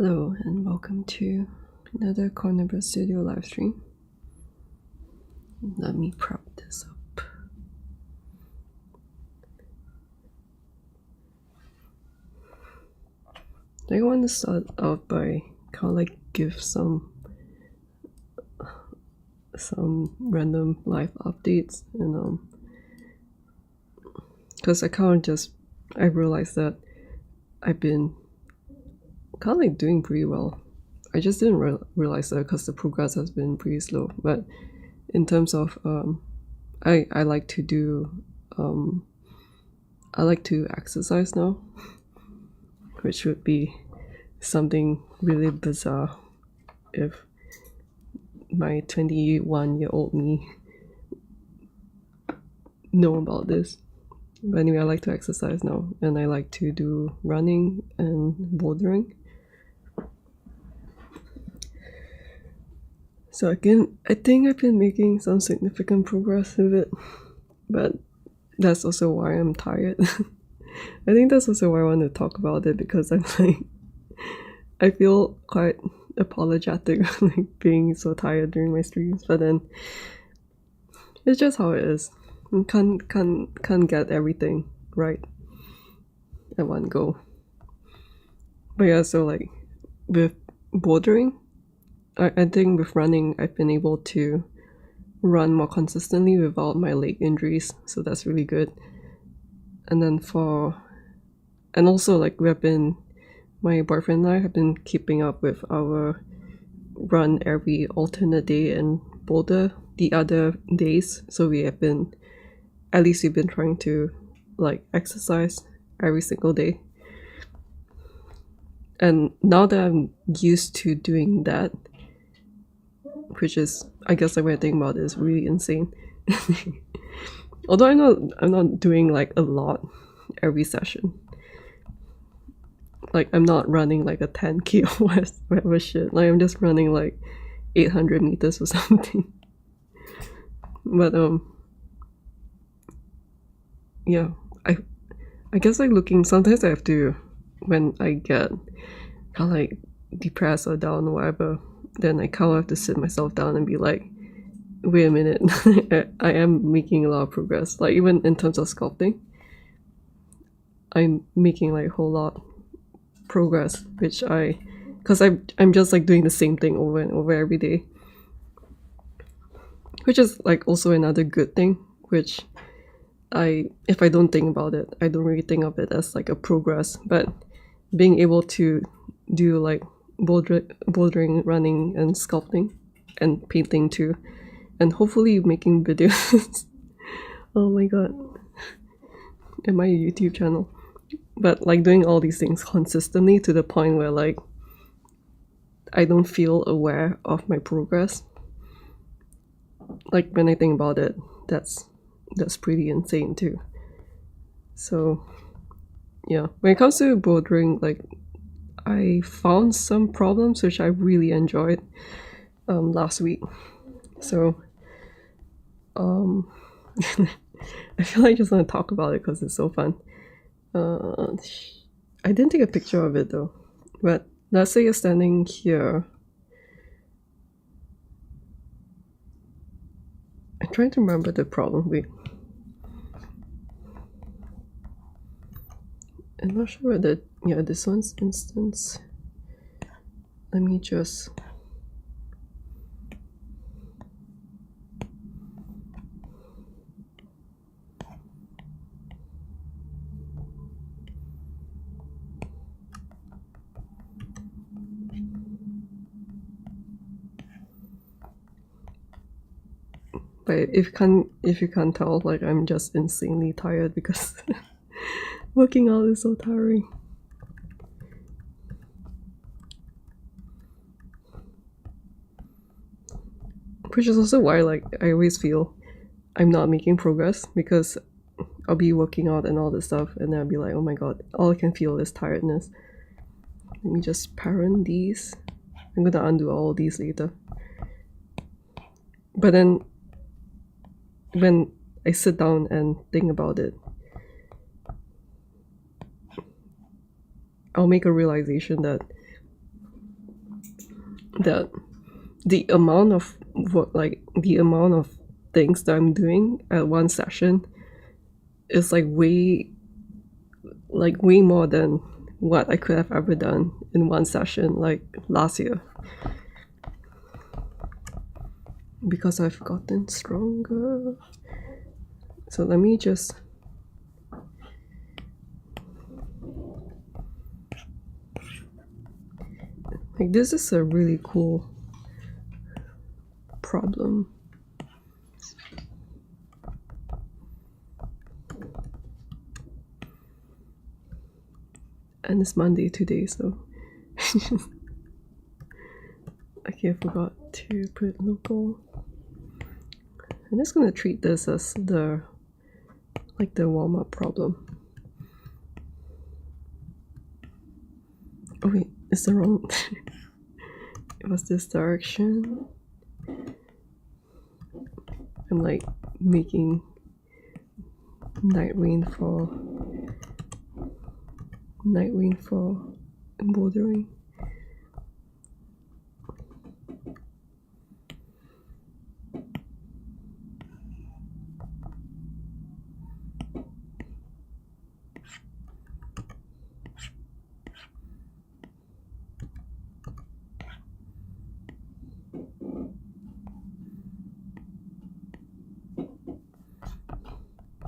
Hello and welcome to another Corner Studio live stream. Let me prop this up. I want to start out by kind of like give some random live updates, and because I realized that I've been kind of like doing pretty well. I just didn't realize that because the progress has been pretty slow. But in terms of I like to do I like to exercise now, which would be something really bizarre if my 21-year-old me know about this. But anyway, I like to exercise now, and I like to do running and bouldering. So I think I've been making some significant progress with it, but that's also why I'm tired. I think that's also why I want to talk about it, because I'm like, I feel quite apologetic like being so tired during my streams, but then it's just how it is. You can't get everything right at one go. But yeah, so like with bouldering, I think with running I've been able to run more consistently without my leg injuries, so that's really good. And then also like my boyfriend and I have been keeping up with our run every alternate day and boulder the other days, so we've been trying to like exercise every single day. And now that I'm used to doing that, which is, I guess the way I think about it, is really insane. Although I'm not doing like a lot every session. Like I'm not running like a 10k or whatever shit. Like I'm just running like 800 meters or something. But yeah, I guess like sometimes I have to, when I get kind of like depressed or down or whatever, then I kind of have to sit myself down and be like, wait a minute, I am making a lot of progress. Like even in terms of sculpting, I'm making like a whole lot progress, because I'm just like doing the same thing over and over every day, which is like also another good thing, which if I don't think about it, I don't really think of it as like a progress. But being able to do like bouldering, running, and sculpting, and painting too, and hopefully making videos. Oh my god, in my YouTube channel. But like doing all these things consistently to the point where like I don't feel aware of my progress. Like when I think about it, that's pretty insane too. So yeah, when it comes to bouldering, like I found some problems which I really enjoyed last week. So I feel like I just want to talk about it because it's so fun. I didn't take a picture of it though, but let's say you're standing here. I'm trying to remember the problem. Wait, I'm not sure whether, yeah, this one's instance. Let me just but if you can't tell, like I'm just insanely tired because working out is so tiring. Which is also why like I always feel I'm not making progress, because I'll be working out and all this stuff, and then I'll be like, oh my god, all I can feel is tiredness. Let me just parent these. I'm gonna undo all these later. But then when I sit down and think about it, I'll make a realization that that the amount of work, like the amount of things that I'm doing at one session is like way more than what I could have ever done in one session like last year, because I've gotten stronger. So let me just like, this is a really cool problem. And it's Monday today, so okay, I forgot to put local. I'm just gonna treat this as the warm-up problem. Oh wait, it's the wrong it was this direction. I'm like making Nightreign for embroidering.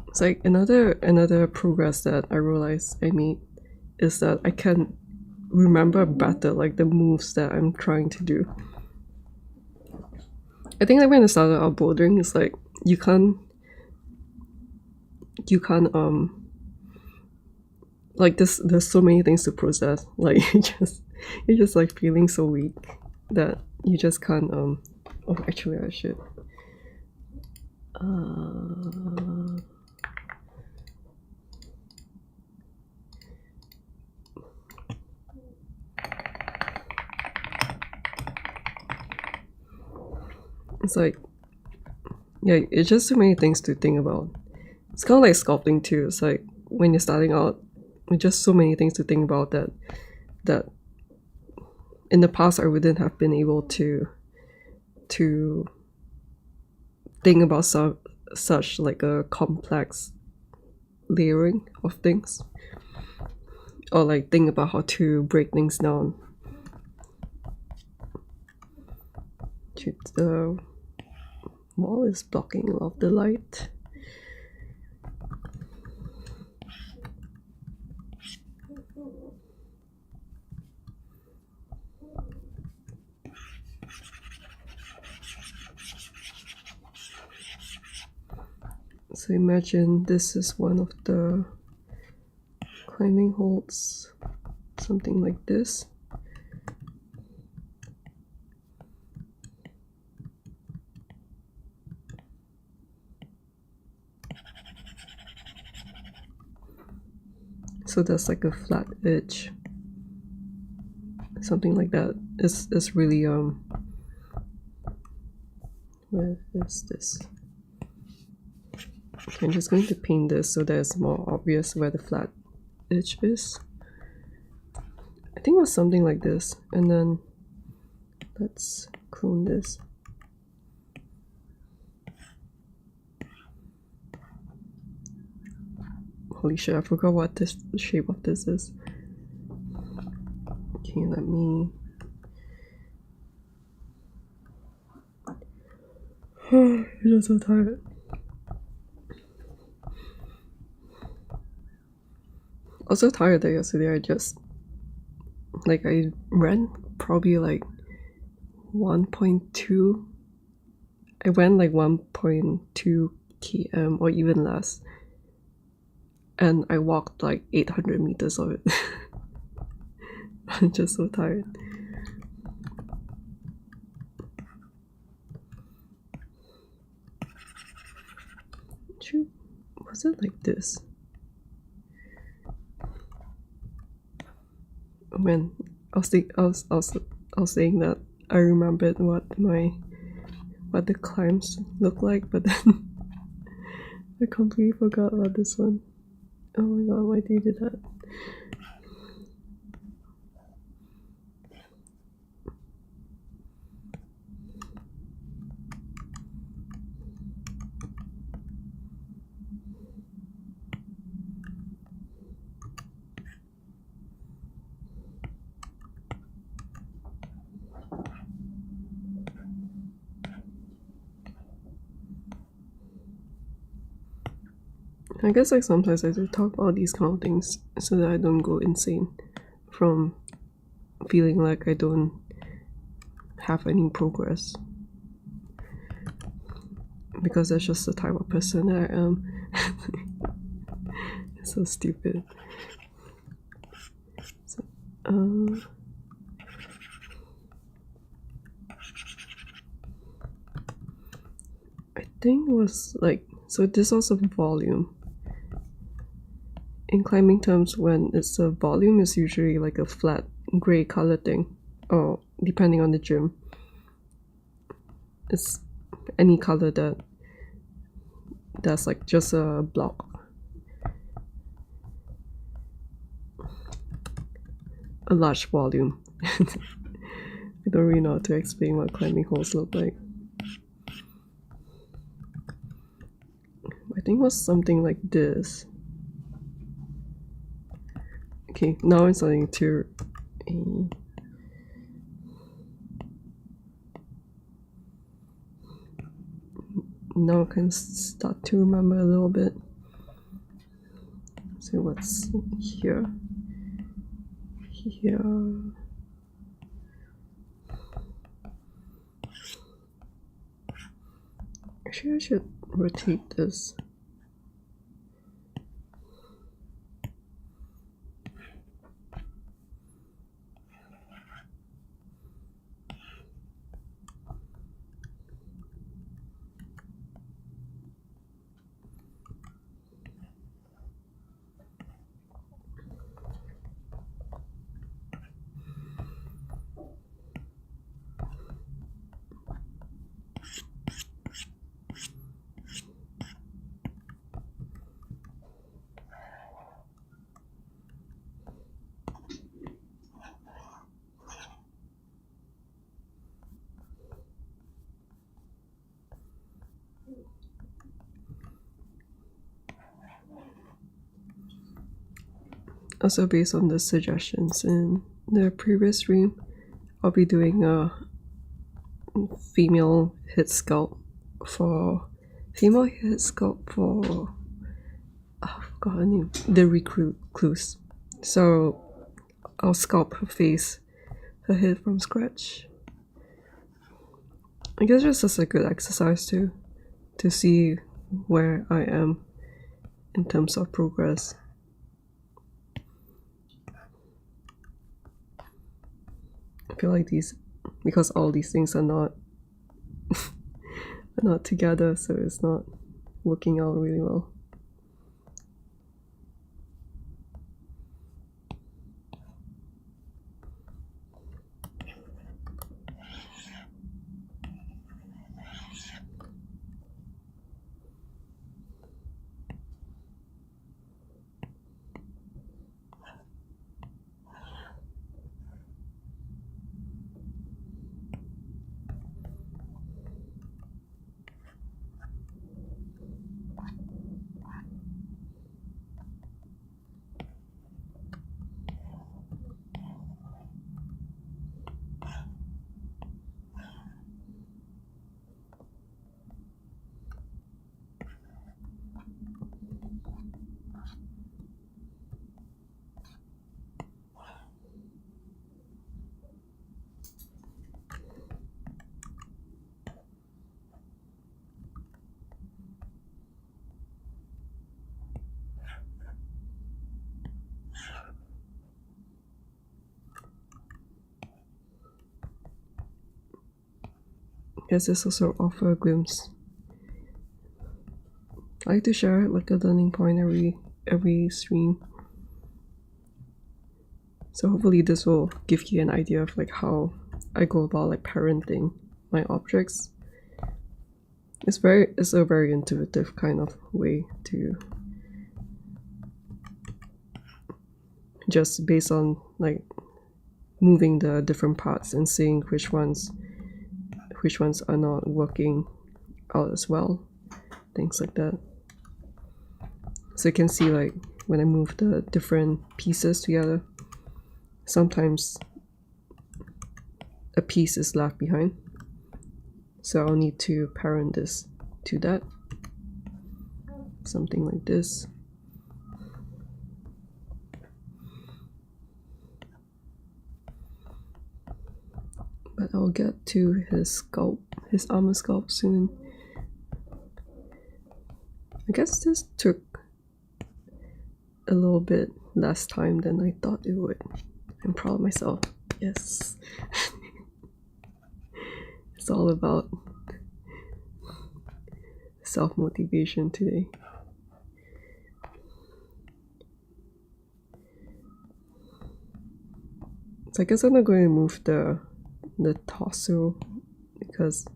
It's like another progress that I realized I made is that I can remember better like the moves that I'm trying to do. I think like when I started out bouldering, it's like you can't like there's so many things to process. Like you're just like feeling so weak that you just can't oh, actually I should it's like, yeah, it's just so many things to think about. It's kind of like sculpting too. It's like when you're starting out, with just so many things to think about that in the past I wouldn't have been able to think about such like a complex layering of things, or like think about how to break things down. The wall is blocking a lot of the light. So imagine this is one of the climbing holds, something like this. So that's like a flat edge, something like that. It's really where is this? Okay, I'm just going to paint this so that it's more obvious where the flat edge is. I think it was something like this, and then let's clone this. Holy shit, I forgot what the shape of this is. Okay, let me... I'm just so tired. I was so tired that yesterday I just... like I ran probably like 1.2. I went like 1.2 km or even less. And I walked like 800 meters of it. I'm just so tired. Was it like this? Oh man, I was saying that I remembered what the climbs look like, but then I completely forgot about this one. Oh my god, why did you do that? I guess like sometimes I do talk about these kind of things so that I don't go insane from feeling like I don't have any progress, because that's just the type of person I am. It's so stupid. So, I think it was like, so this was a volume. In climbing terms, when it's a volume, it's usually like a flat gray color thing, or depending on the gym, it's any color that's like just a block. A large volume. I don't really know how to explain what climbing holes look like. I think it was something like this. Okay, now I'm starting to now I can start to remember a little bit. So what's here? Here. Actually, I should rotate this. Also, based on the suggestions in the previous stream, I'll be doing a female head sculpt for oh, I forgot her name, the recluse. So I'll sculpt her face, her head from scratch. I guess it's just a good exercise to see where I am in terms of progress. I feel like because all these things are not are not together, so it's not working out really well. Guess this also offers a glimpse. I like to share like a learning point every stream. So hopefully this will give you an idea of like how I go about like parenting my objects. It's a very intuitive kind of way to, just based on like moving the different parts and seeing which ones are not working out as well, things like that. So you can see like when I move the different pieces together, sometimes a piece is left behind, so I'll need to parent this to that. something like this. But I'll get to his sculpt, his Armour Sculpt soon. I guess this took a little bit less time than I thought it would. I'm proud of myself. Yes. It's all about self-motivation today. So I guess I'm not going to move the torso because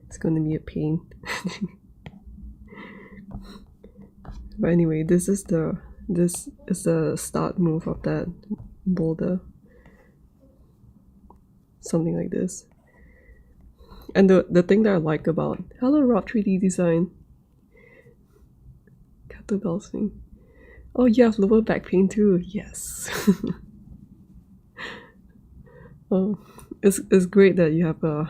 it's going to be a pain. But anyway, this is the start move of that boulder. Something like this. And the thing that I like about hello Rod 3D Design. Kettlebell swing. Oh, you have lower back pain too. Yes. Oh, it's great that you have a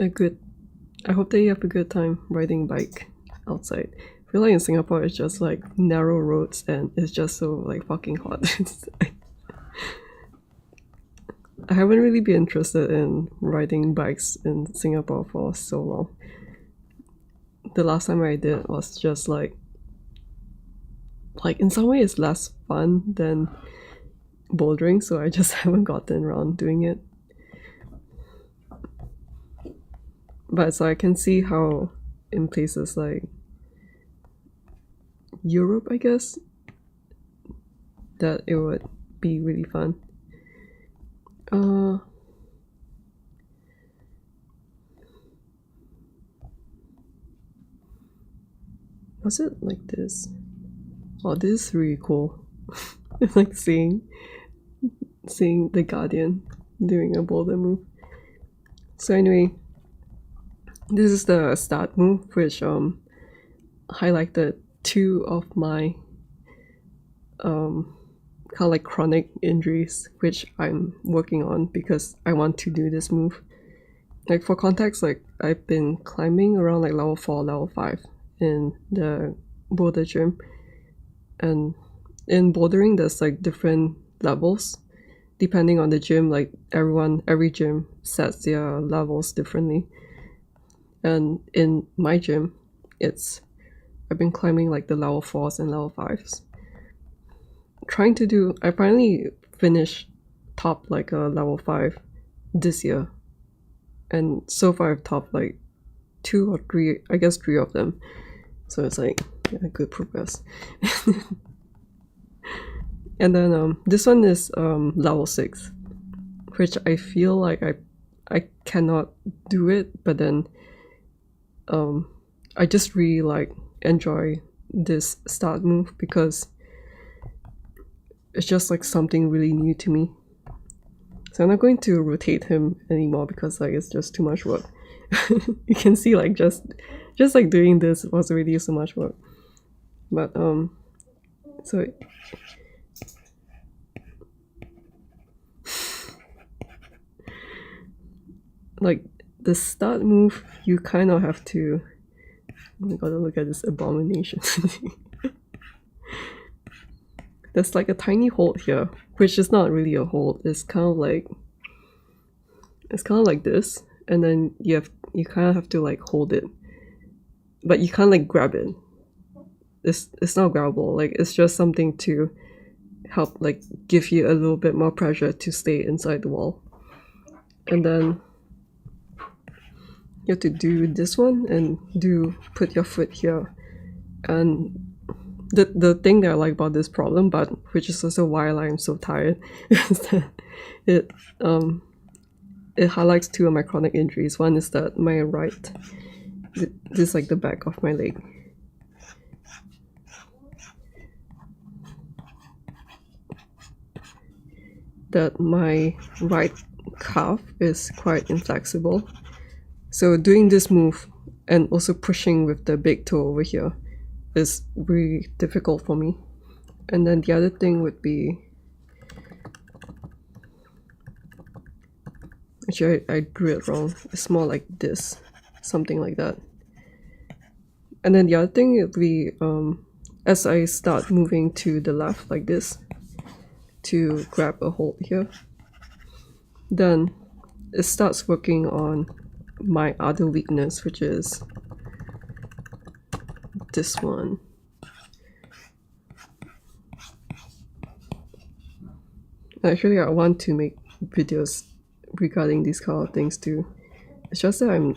good. I hope that you have a good time riding bike outside. I feel like in Singapore it's just like narrow roads and it's just so like fucking hot. I haven't really been interested in riding bikes in Singapore for so long. The last time I did was just like in some ways it's less fun than bouldering, so I just haven't gotten around doing it. But so I can see how in places like Europe, I guess, that it would be really fun. Was it like this? Oh, this is really cool. It's like seeing the Guardian doing a boulder move. So anyway, this is the start move, which highlighted two of my kind of like chronic injuries, which I'm working on because I want to do this move. Like for context, like I've been climbing around like level 4, level 5 in the boulder gym, and in bouldering there's like different levels depending on the gym. Like every gym sets their levels differently, and in my gym I've been climbing like the level 4s and level 5s. I finally finished top like a level 5 this year, and so far I've topped like 2 or 3, I guess 3 of them, so it's like good progress. And then this one is level 6, which I feel like I cannot do it, but then I just really like enjoy this start move because it's just like something really new to me. So I'm not going to rotate him anymore because like it's just too much work. You can see like just like doing this was already so much work. But so like the start move, you kind of have to, oh my god, look at this abomination. There's like a tiny hold here, which is not really a hold. It's kind of like this, and then you kind of have to like hold it, but you can't like grab it. It's not grabbable. Like it's just something to help like give you a little bit more pressure to stay inside the wall. And then you have to do this one and put your foot here. And the thing that I like about this problem, but which is also why I'm so tired, is that it highlights 2 of my chronic injuries. One is that my right, this is like the back of my leg. That my right calf is quite inflexible. So doing this move and also pushing with the big toe over here is really difficult for me. And then the other thing would be, actually I drew it wrong. It's more like this. something like that. And then the other thing would be as I start moving to the left like this to grab a hold here, then it starts working on my other weakness, which is this one. Actually, I want to make videos regarding these kind of things too. It's just that I'm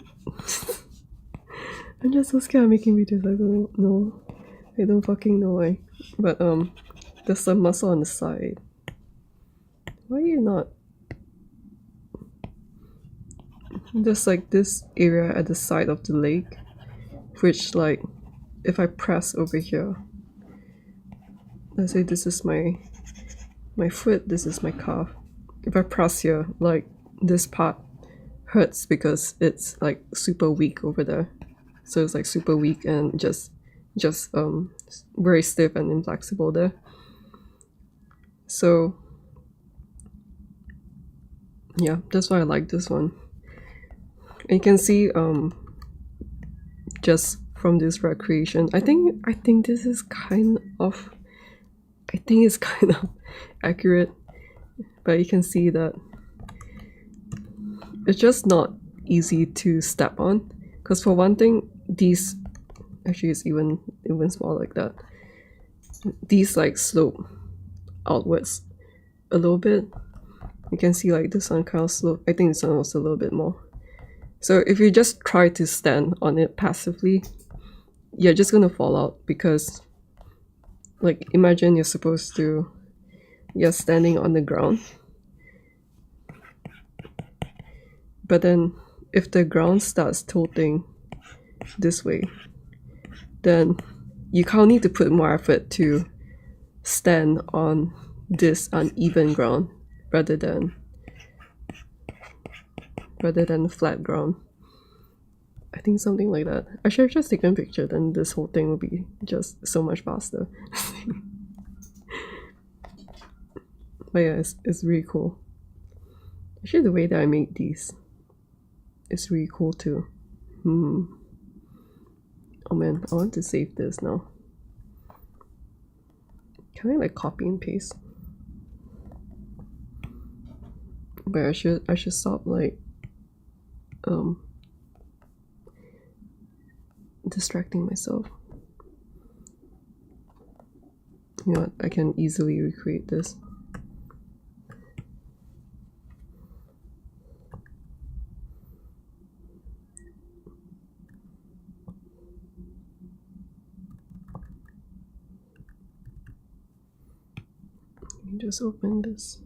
I'm just so scared of making videos. I don't know. I don't fucking know why. But there's a muscle on the side. Why are you not? There's like this area at the side of the leg, which like if I press over here, let's say this is my foot, this is my calf. If I press here, like this part hurts because it's like super weak over there. So it's like super weak and just very stiff and inflexible there. So yeah, that's why I like this one. And you can see just from this recreation, I think this is kind of, I think it's kind of accurate, but you can see that it's just not easy to step on, because for one thing, these actually it's even smaller like that. These like slope outwards a little bit. You can see like this one kind of slope. I think this one was a little bit more. So if you just try to stand on it passively, you're just gonna fall out, because like imagine you're standing on the ground, but then if the ground starts tilting this way, then you kind of need to put more effort to stand on this uneven ground rather than flat ground. I think something like that. I should have just taken a picture, then this whole thing would be just so much faster. But yeah, it's really cool. Actually, the way that I make these is really cool too. Oh man, I want to save this now. Can I like copy and paste? But I should stop like distracting myself. You know what? I can easily recreate this. Let me just open this.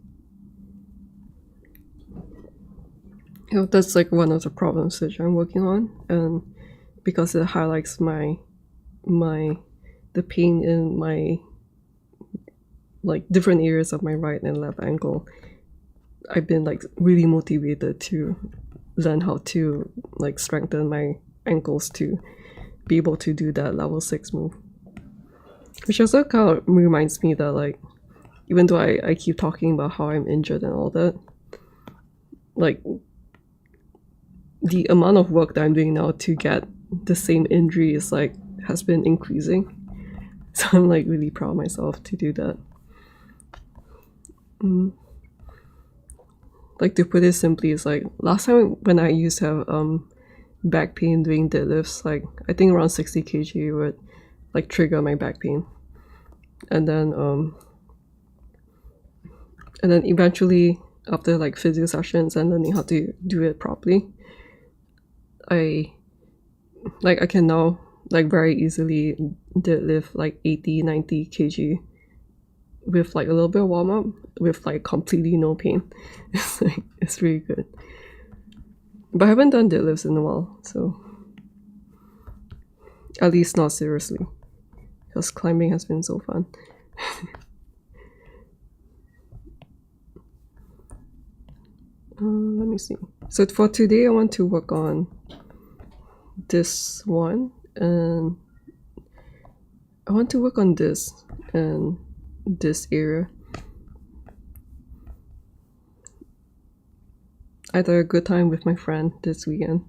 You know, that's like one of the problems which I'm working on, and because it highlights the pain in my like different areas of my right and left ankle, I've been like really motivated to learn how to like strengthen my ankles to be able to do that level 6 move. Which also kind of reminds me that like, even though I keep talking about how I'm injured and all that, like the amount of work that I'm doing now to get the same injury is like has been increasing. So I'm like really proud of myself to do that. Like to put it simply, it's like last time when I used to have back pain doing deadlifts, like I think around 60 kg would like trigger my back pain. And then eventually after like physio sessions and learning how to do it properly, I can now like very easily deadlift like 80-90 kg with like a little bit of warm up with like completely no pain. It's like, it's really good. But I haven't done deadlifts in a while, so at least not seriously, because climbing has been so fun. Let me see. So for today, I want to work on this one, and I want to work on this and this area. I had a good time with my friend this weekend.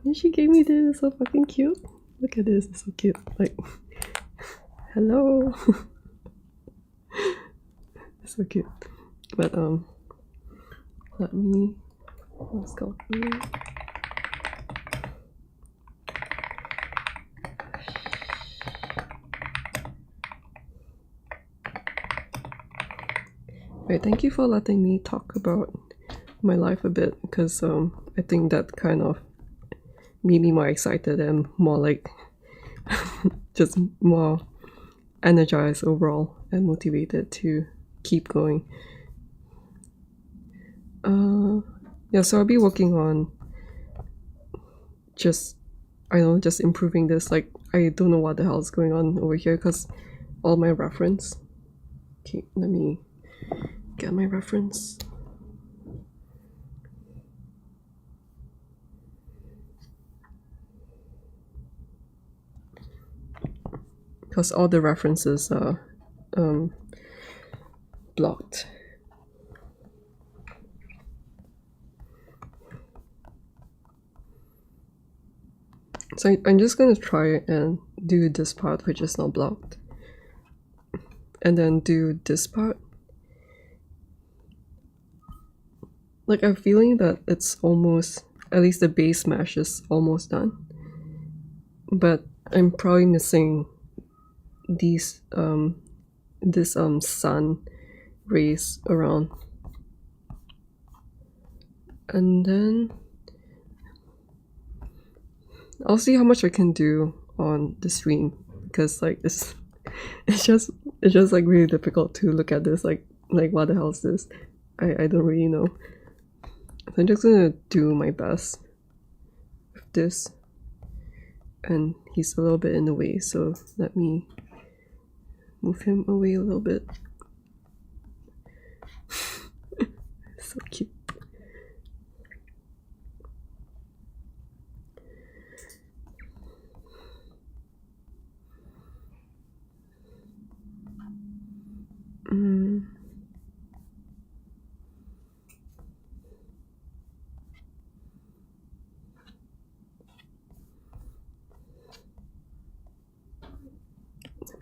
And she gave me this. It's so fucking cute. Look at this. It's so cute. Like, hello. It's so cute. But let me sculpt it. Right, thank you for letting me talk about my life a bit, because I think that kind of made me more excited and more like just more energized overall and motivated to keep going. Yeah, so I'll be working on just, I don't know, just improving this. Like, I don't know what the hell is going on over here because all my reference. Okay, let me get my reference. Because all the references are blocked. So I'm just gonna try and do this part which is not blocked, and then do this part. Like, I'm feeling that it's almost, at least the base mesh is almost done, but I'm probably missing these this sun rays around. And then I'll see how much I can do on the stream, because like it's just like really difficult to look at this, like what the hell is this? I don't really know. So I'm just gonna do my best with this, and he's a little bit in the way, so let me move him away a little bit. So cute.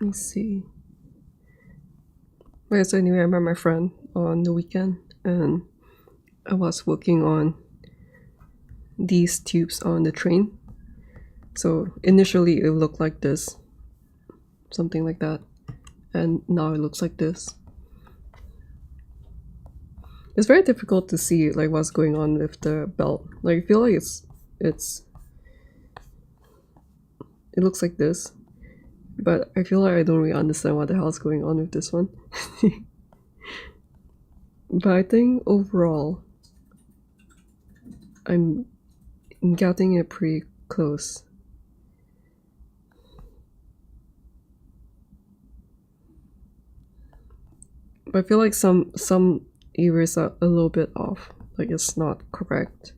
Let me see. Okay, so anyway, I met my friend on the weekend, and I was working on these tubes on the train. So initially it looked like this, something like that, and now it looks like this. It's very difficult to see like what's going on with the belt. Like, I feel like it looks like this, but I feel like I don't really understand what the hell is going on with this one. But I think overall I'm getting it pretty close. But I feel like some areas are a little bit off, like it's not correct.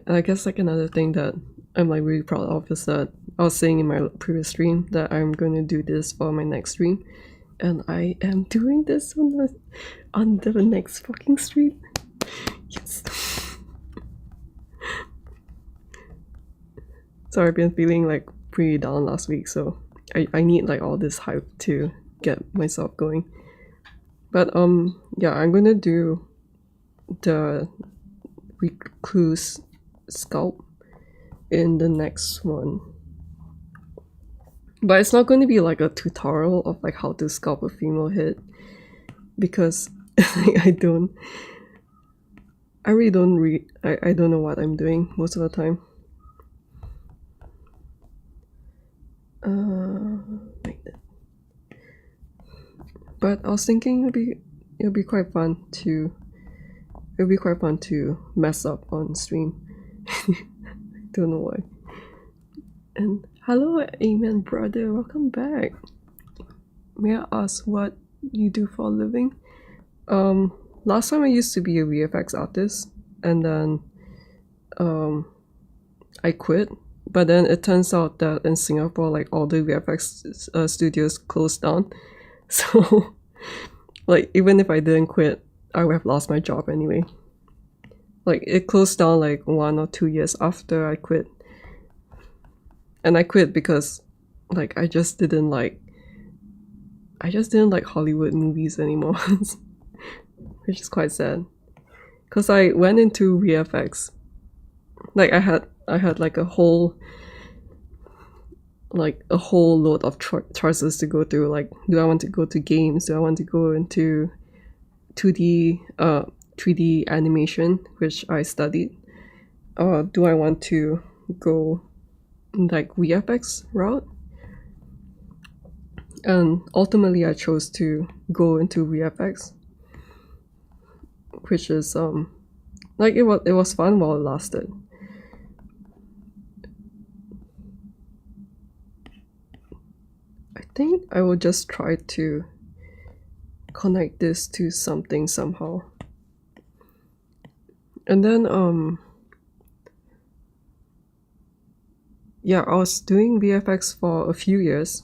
I guess like another thing that I'm like really proud of is that I was saying in my previous stream that I'm going to do this for my next stream, and I am doing this on the next fucking stream. Yes. Sorry, I've been feeling like pretty down last week, so I need like all this hype to get myself going. But yeah, I'm gonna do the recluse sculpt in the next one, but it's not going to be like a tutorial of like how to sculpt a female head, because I really don't know what I'm doing most of the time. Like that. But I was thinking it'll be quite fun to mess up on stream. Don't know why. And hello, Amen brother, welcome back. May I ask what you do for a living? Last time I used to be a VFX artist, and then I quit But then it turns out that in Singapore, like all the VFX studios closed down. So like even if I didn't quit, I would have lost my job anyway. Like it closed down like 1 or 2 years after I quit. And I quit because like I just didn't like Hollywood movies anymore. Which is quite sad. Cause I went into VFX. Like I had like a whole load of choices to go through. Like, do I want to go to games? Do I want to go into 3D animation, which I studied? Or do I want to go like VFX route? And ultimately I chose to go into VFX, which is like it was fun while it lasted. I think I will just try to connect this to something somehow. And then yeah, I was doing VFX for a few years,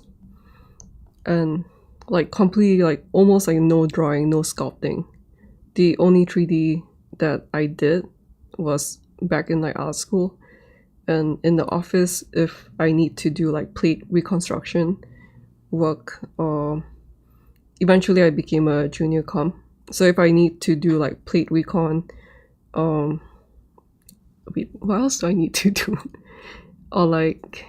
and like completely like almost like no drawing, no sculpting. The only 3D that I did was back in like art school, and in the office if I need to do like plate reconstruction work, or eventually I became a junior comp. So if I need to do like plate recon, wait, what else do I need to do? Or like,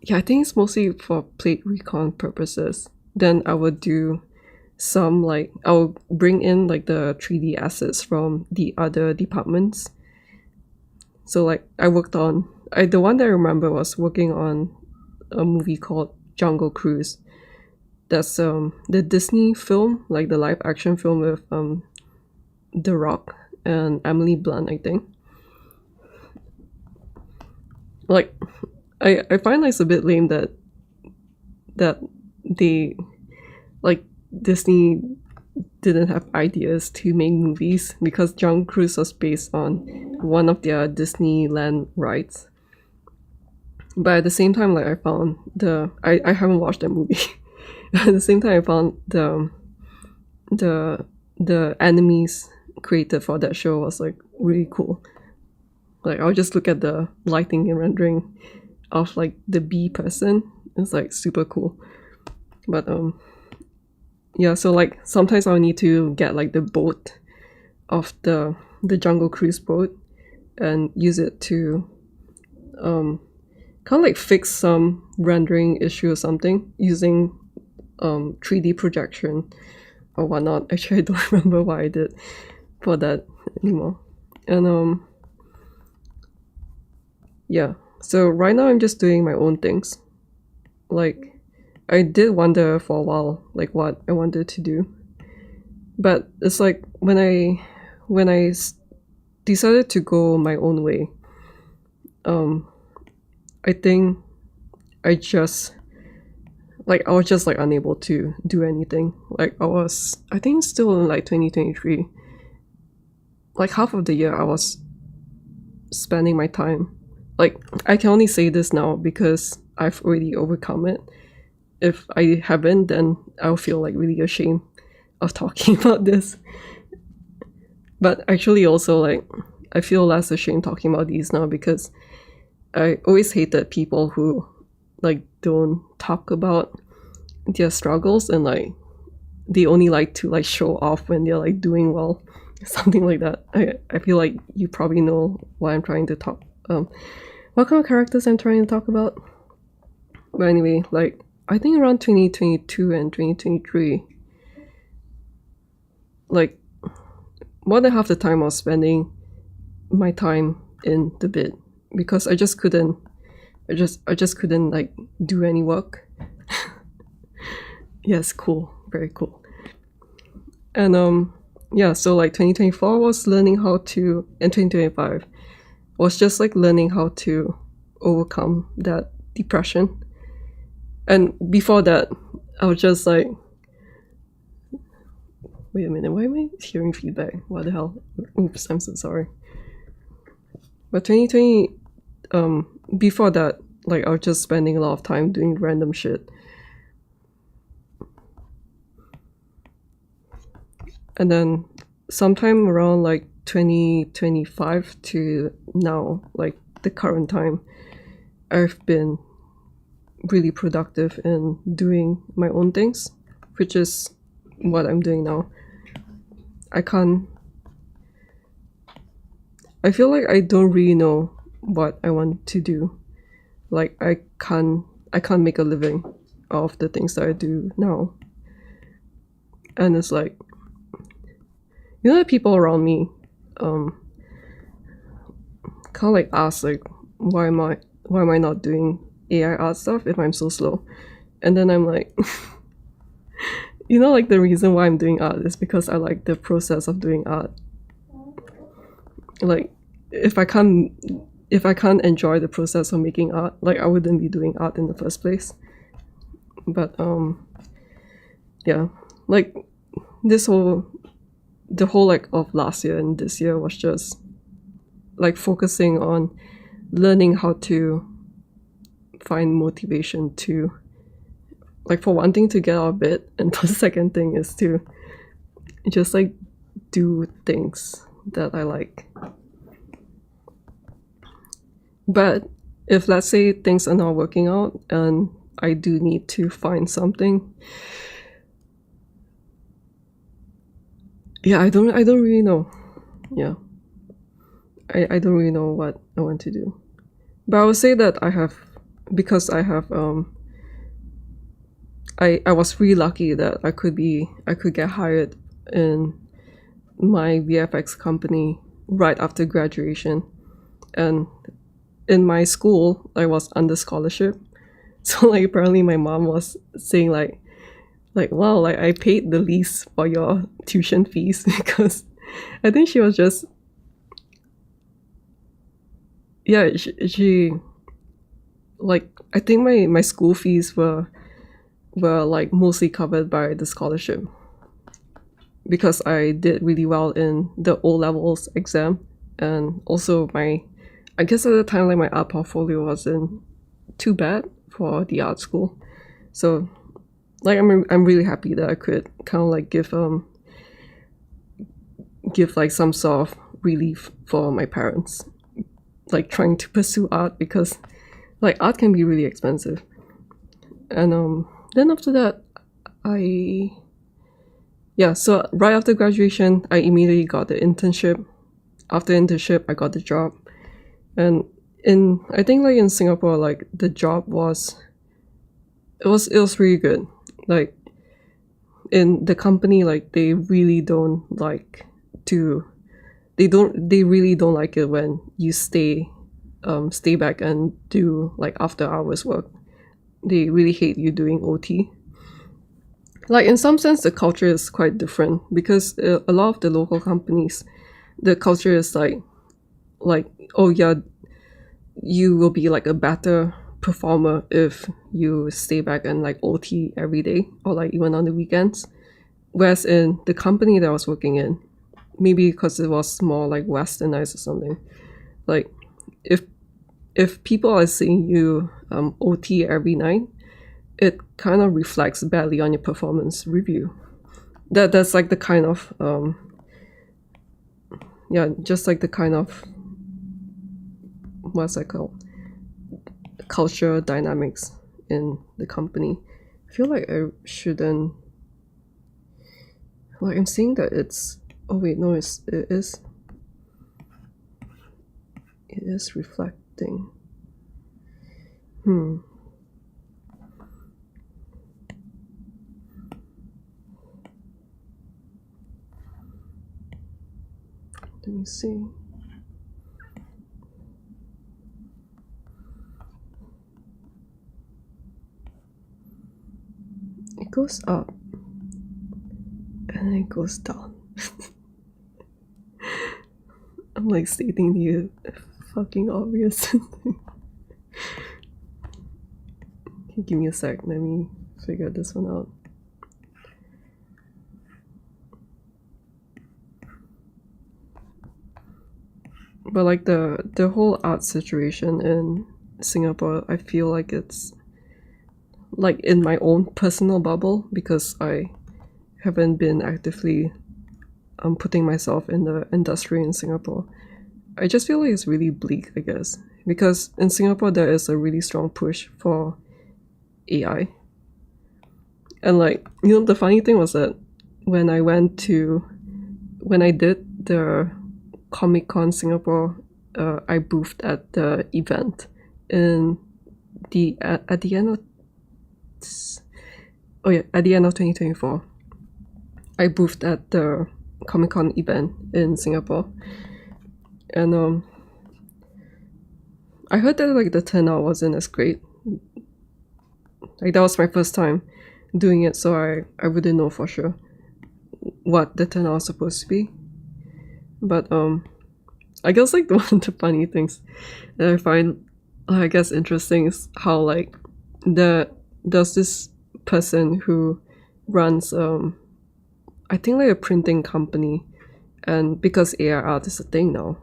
yeah, I think it's mostly for plate recon purposes. Then I would do some like, I'll bring in like the 3D assets from the other departments. So like I worked on, the one that I remember was working on a movie called Jungle Cruise. That's the Disney film, like the live action film with The Rock and Emily Blunt, I think. Like I find like it's a bit lame that they like Disney didn't have ideas to make movies, because Jungle Cruise was based on one of their Disneyland rides. But at the same time, like I found I haven't watched that movie. At the same time, I found the enemies created for that show was like really cool. Like I'll just look at the lighting and rendering of like the bee person. It's like super cool. But yeah, so like sometimes I'll need to get like the boat of the Jungle Cruise boat and use it to kind of like fix some rendering issue or something using 3D projection or whatnot. Actually, I don't remember what I did for that anymore. And yeah, so right now I'm just doing my own things. Like I did wonder for a while like what I wanted to do, but it's like when I decided to go my own way, I think I was just like unable to do anything. Like I think still in like 2023, like half of the year I was spending my time, like I can only say this now because I've already overcome it. If I haven't, then I'll feel like really ashamed of talking about this. But actually also like I feel less ashamed talking about these now, because I always hated people who like don't talk about their struggles, and like they only like to like show off when they're like doing well, something like that. I feel like you probably know what I'm trying to talk, what kind of characters I'm trying to talk about. But anyway, like I think around 2022 and 2023, like more than half the time I was spending my time in the bit, because I just couldn't like do any work. Yes, cool, very cool. And yeah, so like 2024 was learning how to, and 2025 was just like learning how to overcome that depression. And before that, I was just like, wait a minute, why am I hearing feedback? What the hell? Oops, I'm so sorry. But 2020, before that, like I was just spending a lot of time doing random shit. And then sometime around like 2025 to now, like the current time, I've been really productive in doing my own things, which is what I'm doing now. I feel like I don't really know what I want to do. Like I can't make a living of the things that I do now. And it's like, you know, the people around me kind of like ask like, why am I not doing AI art stuff if I'm so slow? And then I'm like, you know, like the reason why I'm doing art is because I like the process of doing art. Like if I can't enjoy the process of making art, like I wouldn't be doing art in the first place. But yeah, like the whole like of last year and this year was just like focusing on learning how to find motivation to, like, for one thing, to get out of bed, and the second thing is to just like do things that I like. But if, let's say, things are not working out and I do need to find something, yeah, I don't really know. Yeah, I don't really know what I want to do. But I would say that I have, because I have I was really lucky that I could get hired in my VFX company right after graduation, and in my school I was under scholarship. So like apparently my mom was saying like wow, like I paid the least for your tuition fees, because I think she was just, yeah, she like, I think my school fees were like mostly covered by the scholarship, because I did really well in the O-levels exam, and also I guess at the time, like, my art portfolio wasn't too bad for the art school. So like I'm really happy that I could kind of like give like some sort of relief for my parents, like trying to pursue art, because like art can be really expensive. And then after that, so right after graduation, I immediately got the internship. After internship, I got the job. And I think like in Singapore, like the job was really good. Like in the company, like they really don't like it when you stay back and do like after hours work. They really hate you doing OT. Like in some sense, the culture is quite different, because a lot of the local companies, the culture is like, oh yeah, you will be like a better performer if you stay back and like OT every day, or like even on the weekends. Whereas in the company that I was working in, maybe because it was more like westernized or something, like if people are seeing you OT every night, it kind of reflects badly on your performance review. That's like the kind of just like the kind of, what's that called, culture dynamics in the company. I feel like I shouldn't, like, I'm seeing that it's, oh wait, no, it is reflecting. Let me see. It goes up and then it goes down. I'm like stating the fucking obvious. Okay, give me a sec, let me figure this one out. But like the whole art situation in Singapore, I feel like it's like in my own personal bubble, because I haven't been actively putting myself in the industry in Singapore. I just feel like it's really bleak, I guess, because in Singapore there is a really strong push for AI. And like, you know, the funny thing was that when I did the Comic-Con Singapore, I boothed at the event at the end of 2024. I boothed at the Comic-Con event in Singapore, and I heard that like the turnout wasn't as great. Like, that was my first time doing it, so I wouldn't know for sure what the turnout was supposed to be. But I guess like one of the funny things that I find, I guess, interesting is how like there's this person who runs I think like a printing company, and because AI art is a thing now,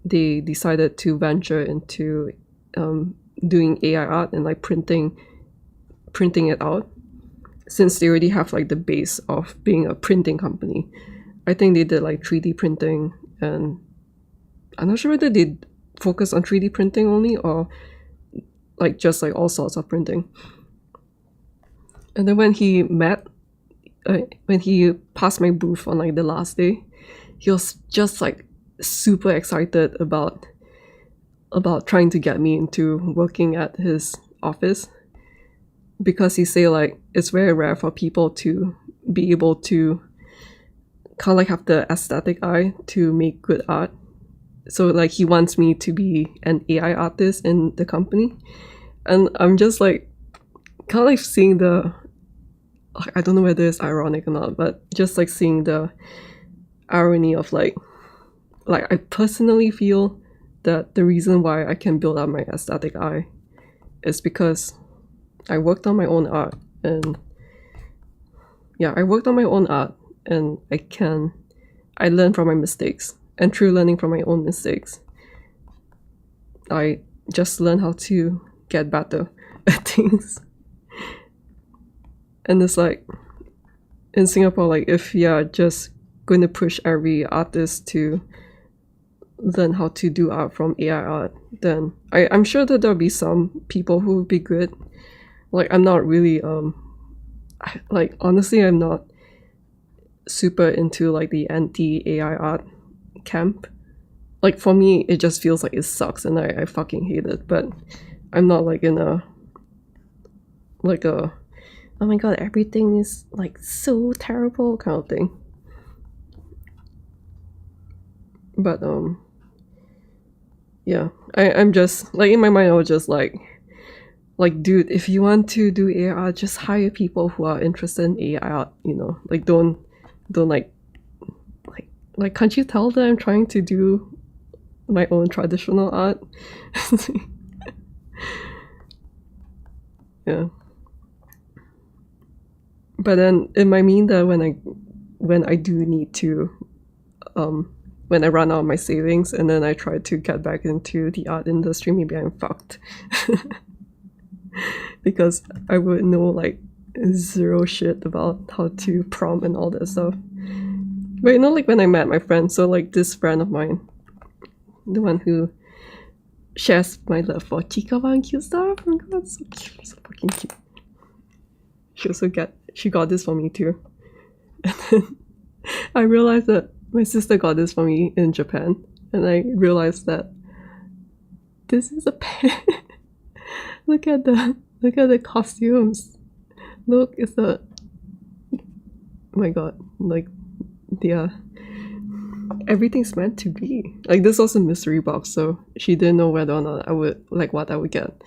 they decided to venture into doing AI art and like printing it out, since they already have like the base of being a printing company. I think they did like 3D printing, and I'm not sure whether they focus on 3D printing only or like just like all sorts of printing. And then when he passed my booth on like the last day, he was just like super excited about trying to get me into working at his office, because he say like it's very rare for people to be able to kind of like have the aesthetic eye to make good art. So like he wants me to be an AI artist in the company, and I'm just like kind of like seeing I don't know whether it's ironic or not, but just like seeing the irony of like I personally feel that the reason why I can build up my aesthetic eye is because I worked on my own art, and I learn from my mistakes, and through learning from my own mistakes, I just learn how to get better at things. And it's like in Singapore, like if you're just going to push every artist to learn how to do art from AI art, then I'm sure that there'll be some people who would be good. Like, I'm not really like honestly, I'm not super into like the anti-AI art camp. Like, for me, it just feels like it sucks and I fucking hate it. But I'm not like in a oh my god, everything is like so terrible kind of thing. But yeah, I'm just like, in my mind I was just like dude, if you want to do AI art, just hire people who are interested in AI art, you know? Like, don't like can't you tell that I'm trying to do my own traditional art? Yeah. But then it might mean that when I do need to when I run out of my savings and then I try to get back into the art industry, maybe I'm fucked. Because I would know like zero shit about how to prompt and all that stuff. But you know, like when I met my friend, so like this friend of mine, the one who shares my love for Chikawa and cute stuff, oh my god, so cute, so fucking cute. She got this for me too. And then I realized that my sister got this for me in Japan, and I realized that this is a pen. Look at the costumes. Look, it's a, oh my god, like everything's meant to be. Like, this was a mystery box, so she didn't know whether or not I would like what I would get.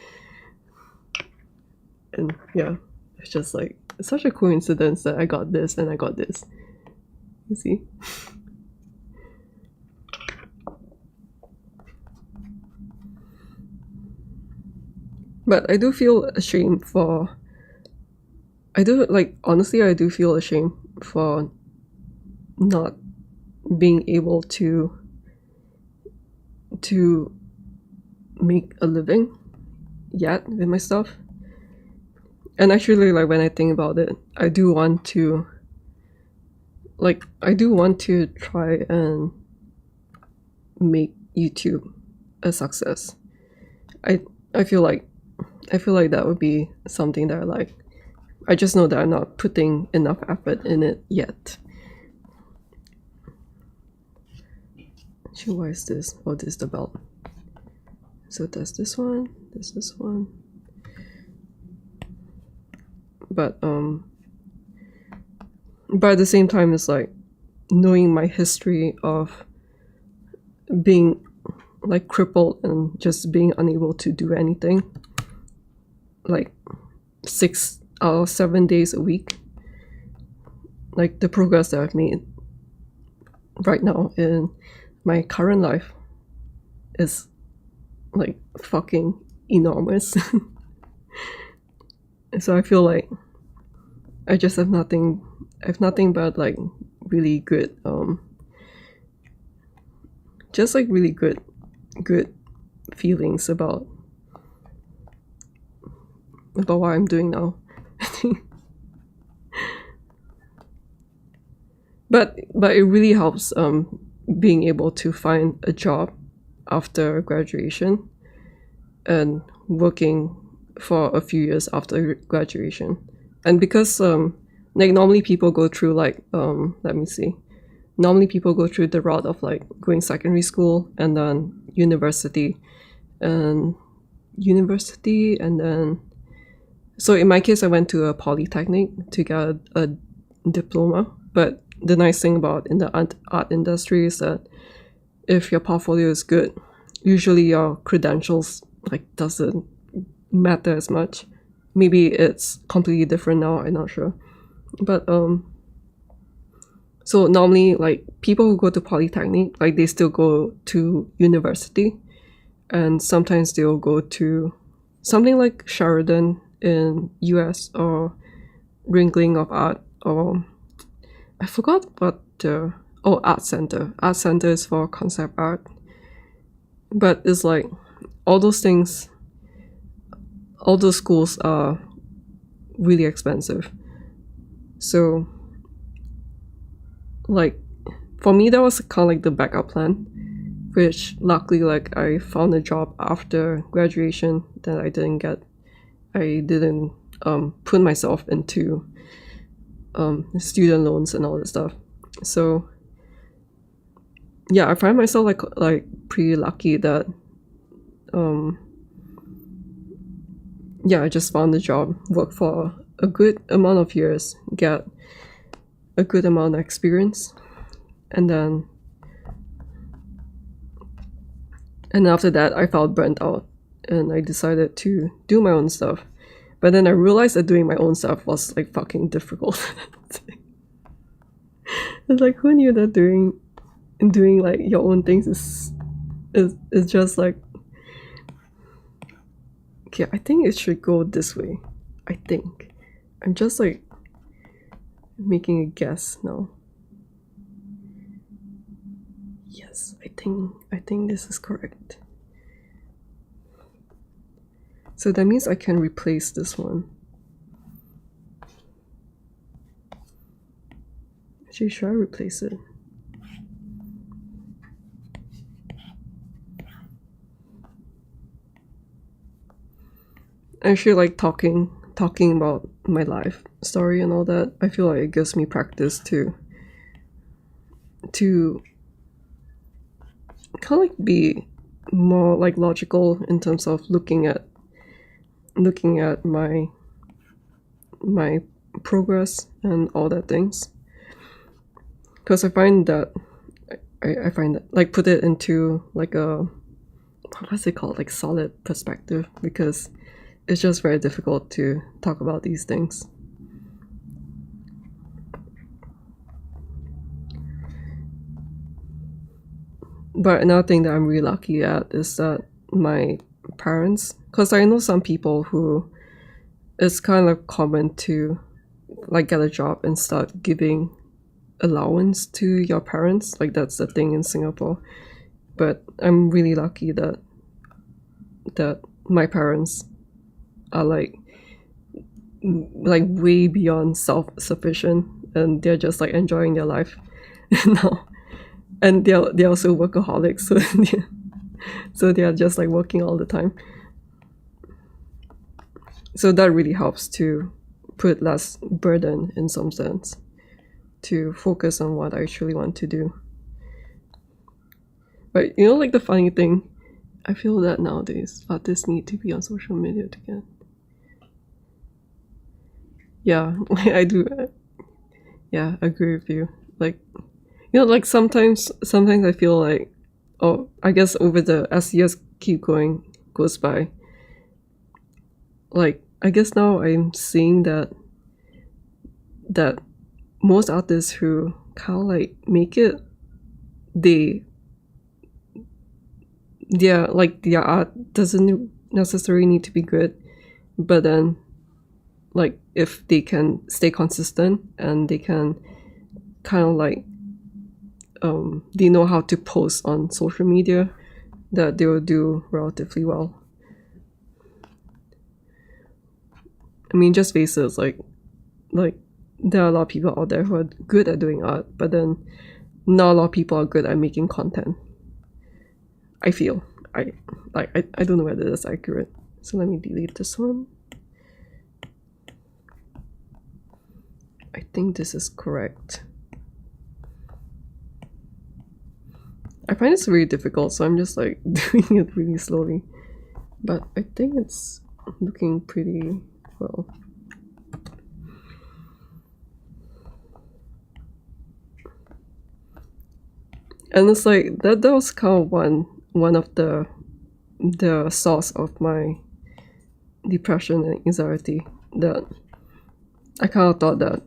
And yeah, it's just like, it's such a coincidence that I got this and I got this. You see? But I do feel ashamed for, honestly, I do feel ashamed for not being able to to make a living yet with my stuff. And actually, like, when I think about it, I do want to try and make YouTube a success. I feel like that would be something that I like. I just know that I'm not putting enough effort in it yet. Actually, why is this? Oh, this is the belt. So there's this one, there's this one. But at the same time, it's like knowing my history of being like crippled and just being unable to do anything, like 6 or 7 days a week. Like the progress that I've made right now in my current life is like fucking enormous. So I feel like I just have nothing but like really good just like really good feelings about what I'm doing now. but it really helps being able to find a job after graduation and working for a few years after graduation. And because like normally people go through like normally people go through the route of like going secondary school and then university and then, so in my case I went to a polytechnic to get a diploma. But the nice thing about in the art industry is that if your portfolio is good, usually your credentials like doesn't matter as much. Maybe it's completely different now, I'm not sure. But so normally like people who go to polytechnic, like they still go to university, and sometimes they'll go to something like Sheridan in US or Ringling of Art, or I forgot what the Art Center. Art Center is for concept art. But it's like all those things, all those schools are really expensive. So like for me that was kind of like the backup plan, which luckily like I found a job after graduation that I didn't put myself into student loans and all that stuff. So yeah, I find myself like pretty lucky that yeah, I just found a job, work for a good amount of years, get a good amount of experience, and then after that I felt burnt out and I decided to do my own stuff. But then I realized that doing my own stuff was like fucking difficult. It's like, who knew that doing like your own things is just like, okay, I think it should go this way. I think I'm just like making a guess now. Yes, I think this is correct. So that means I can replace this one. Actually, should I replace it? Actually, like talking about my life story and all that, I feel like it gives me practice to kind of like be more like logical in terms of looking at my progress and all that things. Because I find that like put it into like a, what's it called, like solid perspective, because it's just very difficult to talk about these things. But another thing that I'm really lucky at is that my parents, because I know some people who it's kind of common to like get a job and start giving allowance to your parents. Like that's the thing in Singapore. but I'm really lucky that my parents are like way beyond self-sufficient, and they're just like enjoying their life now, and they're also workaholics, so they are just like working all the time. So that really helps to put less burden in some sense, to focus on what I actually want to do. But you know, like the funny thing, I feel that nowadays artists need to be on social media to get. Yeah, I do. Yeah, I agree with you. Like, you know, like sometimes I feel like, oh, I guess as years goes by, like I guess now I'm seeing that most artists who kind of like make it, their art doesn't necessarily need to be good, but then like if they can stay consistent and they can kind of like they know how to post on social media, that they will do relatively well. I mean, just face it, like there are a lot of people out there who are good at doing art, but then not a lot of people are good at making content. I feel. I don't know whether that's accurate. So let me delete this one. I think this is correct. I find it's really difficult, so I'm just like doing it really slowly. But I think it's looking pretty well. And it's like that was kind of one of the source of my depression and anxiety, that I kind of thought that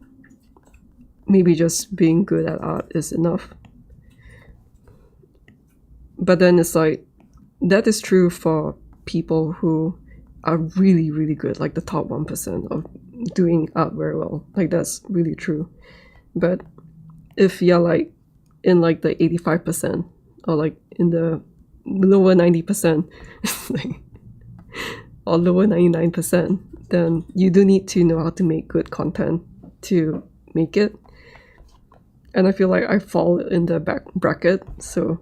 maybe just being good at art is enough. But then it's like, that is true for people who are really, really good, like the top 1% of doing art very well. Like that's really true. But if you're like in like the 85% or like in the lower 90%, like, or lower 99%, then you do need to know how to make good content to make it. And I feel like I fall in the bracket. So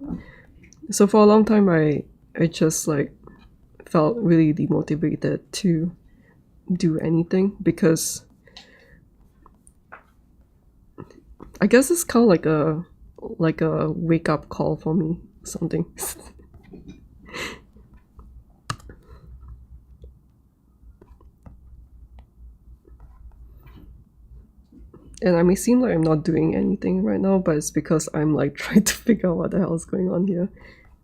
for a long time, I just like felt really demotivated to do anything, because I guess it's kind of like a wake up call for me, something. And I may seem like I'm not doing anything right now, but it's because I'm like trying to figure out what the hell is going on here.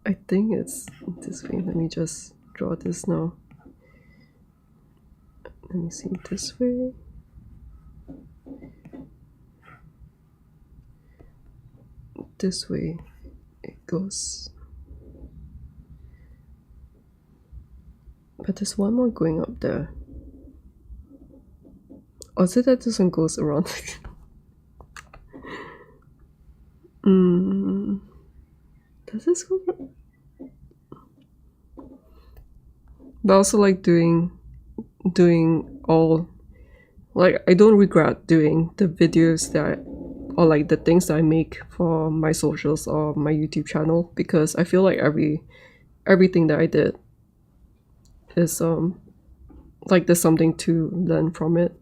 I think it's this way. Let me just draw this now. Let me see, this way. This way it goes. But there's one more going up there. Or is it that this one goes around? Does this go around? But also like doing all, like I don't regret doing the videos or like the things that I make for my socials or my YouTube channel, because I feel like everything that I did is like there's something to learn from it.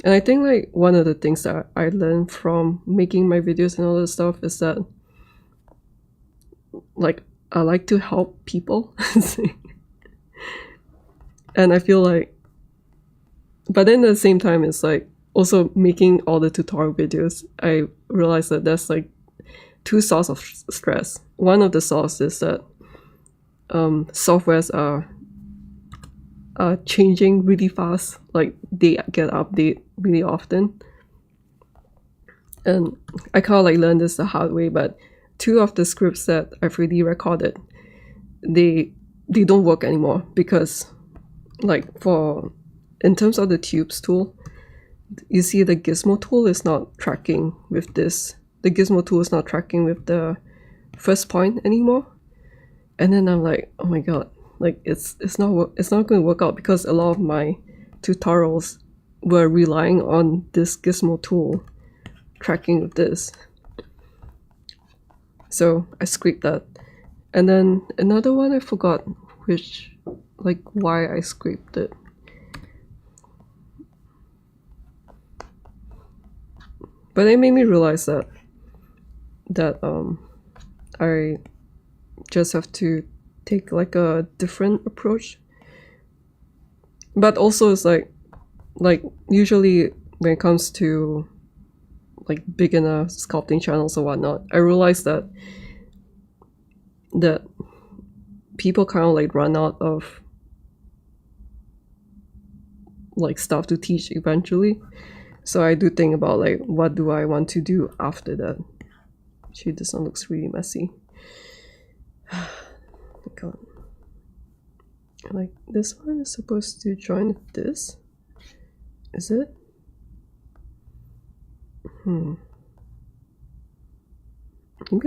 And I think like one of the things that I learned from making my videos and all this stuff is that like I like to help people. And I feel like, but then at the same time, it's like also making all the tutorial videos, I realized that there's like two sources of stress. One of the sources is that softwares are changing really fast, like they get updated really often. And I kind of like learned this the hard way, but two of the scripts that I've really recorded, they don't work anymore, because like in terms of the tubes tool, you see the gizmo tool is not tracking with this. The gizmo tool is not tracking with the first point anymore. And then I'm like, oh my god, like it's not going to work out, because a lot of my tutorials were relying on this gizmo tool tracking with this. So I scraped that. And then another one I forgot which, like, why I scraped it. But it made me realize that I just have to take like a different approach. But also it's like usually when it comes to like beginner sculpting channels or whatnot, I realized that people kind of like run out of like stuff to teach eventually. So I do think about like, what do I want to do after that? Actually, this one looks really messy. God. Like, this one is supposed to join with this. Is it? Maybe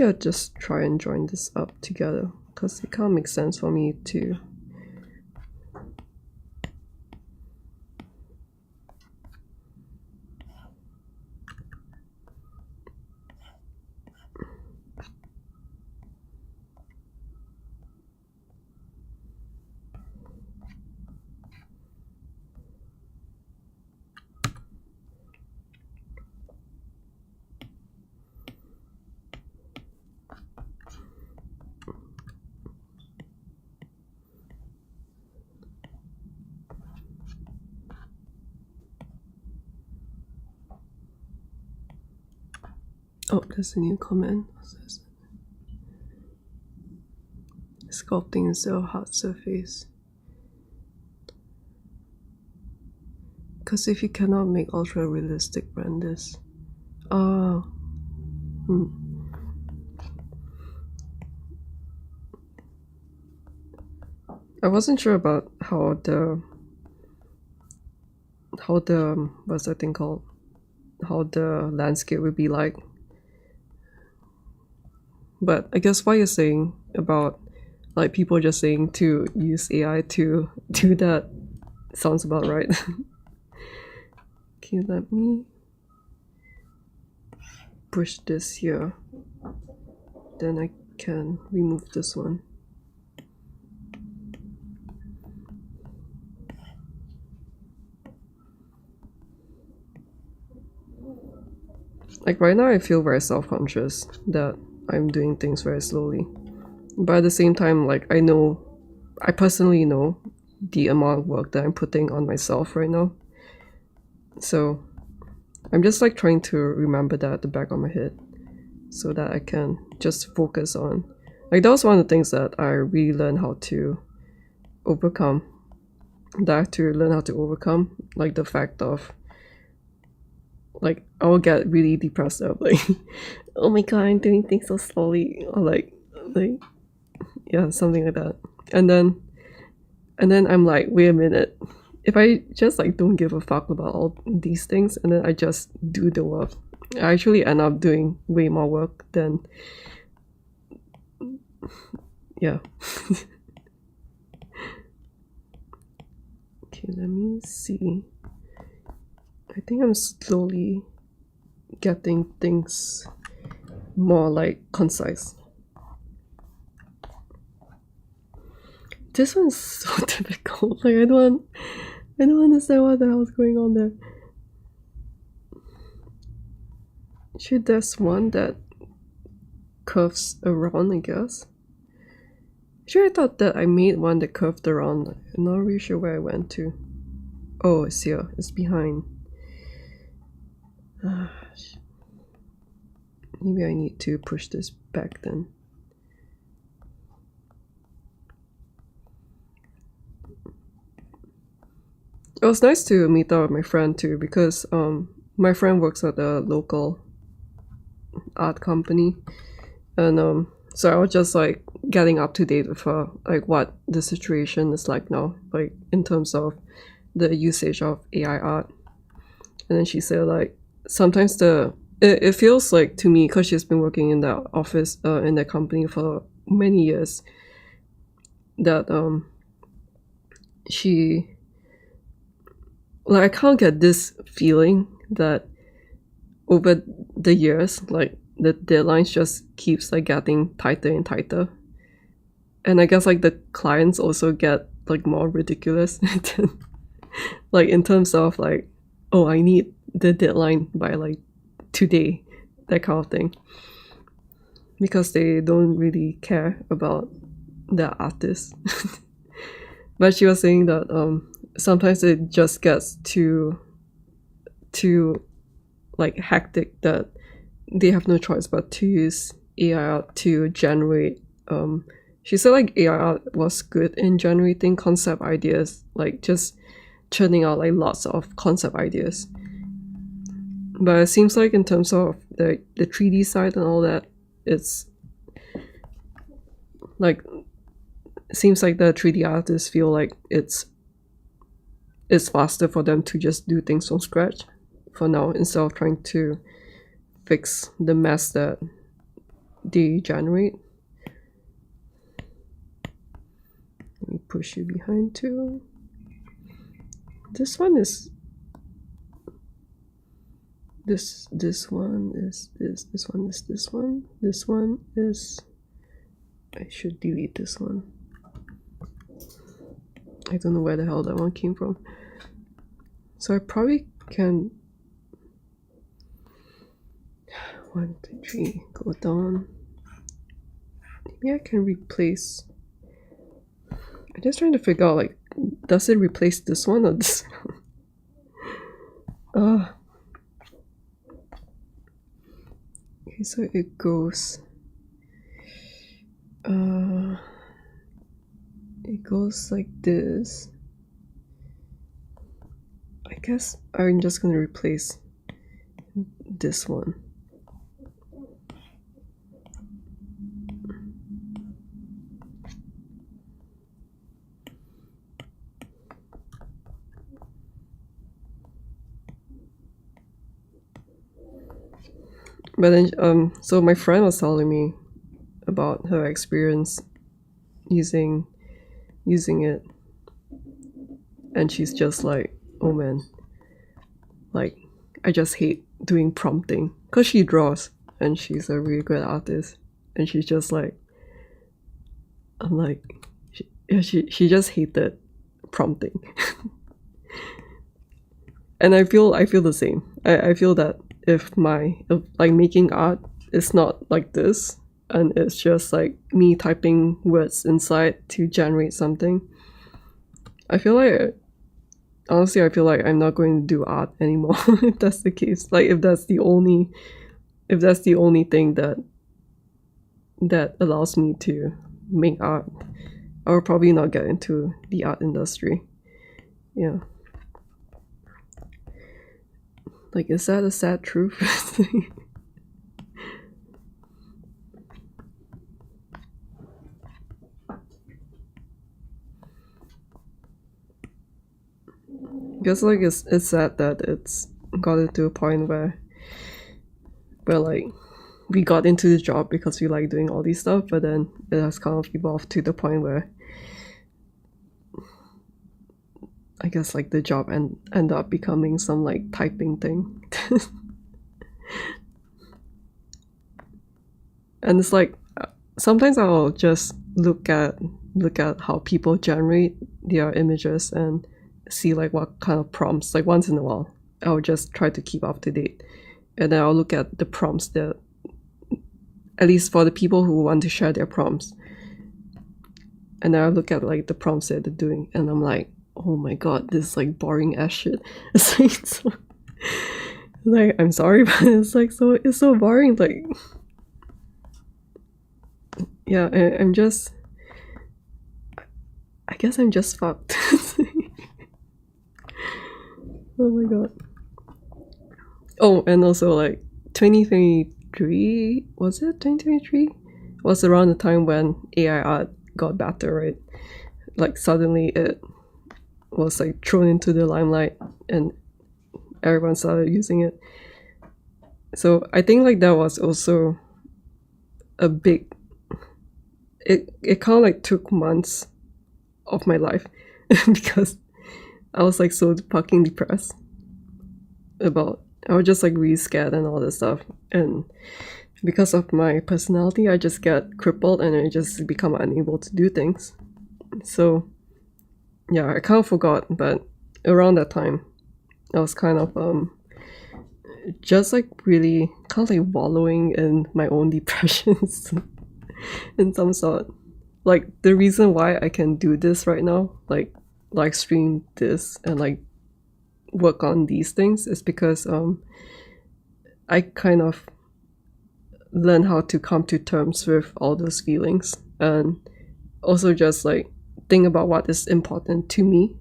I'll just try and join this up together, because it can't make sense for me to. Oh, there's a new comment. Sculpting is a hard surface. Because if you cannot make ultra realistic renders. I wasn't sure about how the what's that thing called? How the landscape would be like. But I guess what you're saying about like people just saying to use AI to do that sounds about right. Okay, let me push this here. Then I can remove this one. Like right now I feel very self-conscious that I'm doing things very slowly. But at the same time, like I personally know the amount of work that I'm putting on myself right now. So I'm just like trying to remember that at the back of my head, so that I can just focus on, like, that was one of the things that I really learned how to overcome. That I have to learn how to overcome, like the fact of, like, I will get really depressed of like, oh my god, I'm doing things so slowly, or like yeah, something like that. And then I'm like, wait a minute, if I just like don't give a fuck about all these things and then I just do the work, I actually end up doing way more work than, yeah. Okay, let me see. I think I'm slowly getting things more like concise. This one's so difficult. Like I don't understand what the hell's going on there. Actually, there's one that curves around, I guess. Actually, I thought that I made one that curved around. I'm not really sure where I went to. Oh, it's here. It's behind. Maybe I need to push this back then. It was nice to meet up with my friend too, because my friend works at a local art company, and so I was just like getting up to date with her, like what the situation is like now, like in terms of the usage of AI art. And then she said like sometimes it feels like to me, because she's been working in the office in the company for many years, that she, like, I can't get this feeling that over the years, like, the deadlines just keeps like getting tighter and tighter. And I guess like the clients also get like more ridiculous like in terms of like, oh, I need the deadline by like today, that kind of thing, because they don't really care about the artist. But she was saying that sometimes it just gets too like hectic that they have no choice but to use AI art to generate. She said like AI art was good in generating concept ideas, like just churning out like lots of concept ideas. But it seems like in terms of the 3D side and all that, it's like, it seems like the 3D artists feel like it's faster for them to just do things from scratch for now, instead of trying to fix the mess that they generate. Let me push you behind too. This one is this one is this one is this one. This one is, I should delete this one. I don't know where the hell that one came from. So I probably can 1, 2, 3 go down. Maybe I can replace. I'm just trying to figure out, like, does it replace this one or this one? Okay, so it goes like this. I guess I'm just gonna replace this one. But then, so my friend was telling me about her experience using it, and she's just like, oh man, like, I just hate doing prompting, because she draws and she's a really good artist, and she's just like, I'm like, she just hated prompting. And I feel the same. I feel that if like making art is not like this, and it's just like me typing words inside to generate something, I feel like, honestly, I feel like I'm not going to do art anymore if that's the case. Like, if that's the only thing that allows me to make art, I will probably not get into the art industry. Yeah. Like, is that a sad truth? Because like it's sad that it's gotten to a point where like we got into this job because we like doing all these stuff, but then it has kind of evolved to the point where I guess like the job end up becoming some like typing thing. And it's like, sometimes I'll just look at how people generate their images and see like what kind of prompts, like once in a while I'll just try to keep up to date, and then I'll look at the prompts that, at least for the people who want to share their prompts, and then I'll look at like the prompts that they're doing, and I'm like, oh my god, this is like boring ass shit. It's like, so, like, I'm sorry, but it's like, so it's so boring. Like, yeah, I guess I'm just fucked. Oh my god. Oh, and also like 2023, was it 2023? Was around the time when AI art got better, right? Like suddenly it was like thrown into the limelight and everyone started using it. So I think like that was also a big, it kind of like took months of my life because I was like so fucking depressed about, I was just like really scared and all this stuff, and because of my personality I just get crippled and I just become unable to do things. So yeah, I kind of forgot, but around that time I was kind of just like really kind of like wallowing in my own depressions in some sort. Like the reason why I can do this right now, like live stream this and like work on these things, is because I kind of learn how to come to terms with all those feelings and also just like think about what is important to me,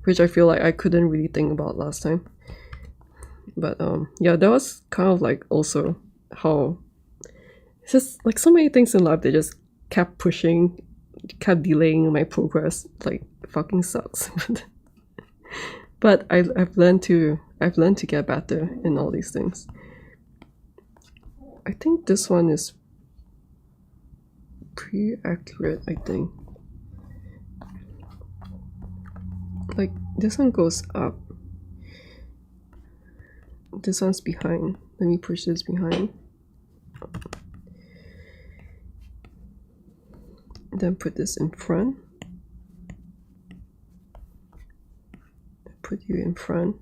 which I feel like I couldn't really think about last time. But yeah, that was kind of like also how it's just like so many things in life that just kept pushing, kept delaying my progress. Like it fucking sucks. But I've learned to get better in all these things. I think this one is pretty accurate, I think. Like this one goes up. This one's behind. Let me push this behind. Then put this in front. Put you in front.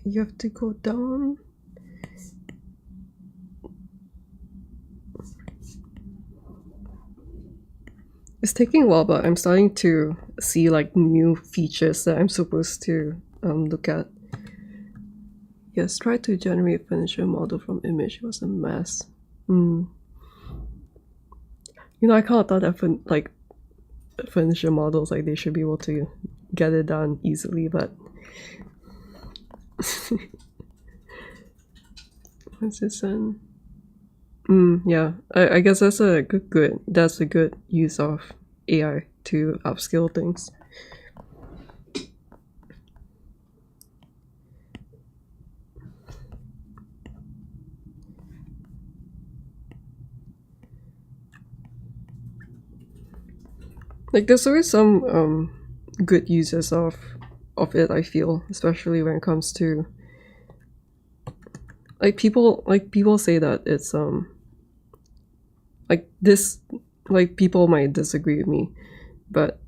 You have to go down. It's taking a while, but I'm starting to see like new features that I'm supposed to look at. Yes, try to generate a furniture model from image. It was a mess. You know, I kind of thought that for like furniture models, like they should be able to get it done easily, but what's this one? Yeah, I guess that's a good use of AI to upskill things. Like there's always some good uses of it, I feel, especially when it comes to like people say that it's like this, like people might disagree with me, but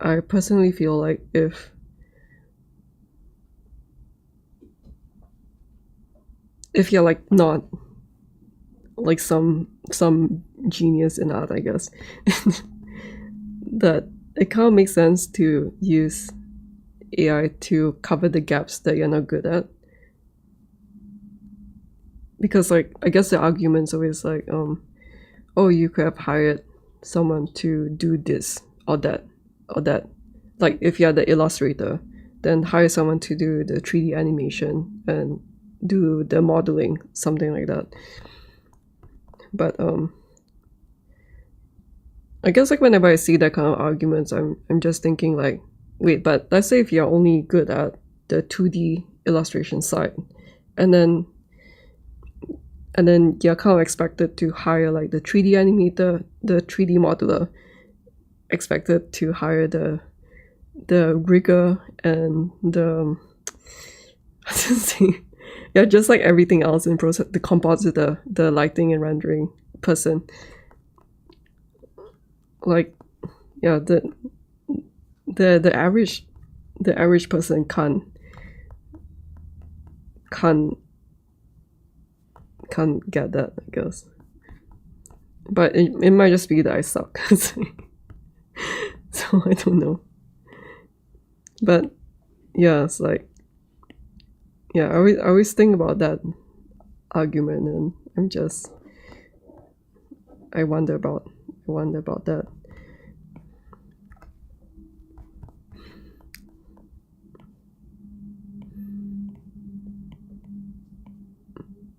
I personally feel like if you're like not like some genius in art, I guess, that it kind of makes sense to use AI to cover the gaps that you're not good at. Because like I guess the argument's always like, oh, you could have hired someone to do this or that or that. Like if you're the illustrator, then hire someone to do the 3D animation and do the modeling, something like that. But I guess like whenever I see that kind of arguments, I'm just thinking like, wait, but let's say if you're only good at the 2D illustration side, and then you're kind of expected to hire like the 3D animator, the 3D modeler, expected to hire the rigger and the yeah, just like everything else in process, the compositor, the lighting and rendering person. Like yeah, the average person can't get that, I guess. But it might just be that I suck. So I don't know. But yeah, it's like, yeah, I always think about that argument, and I wonder about that.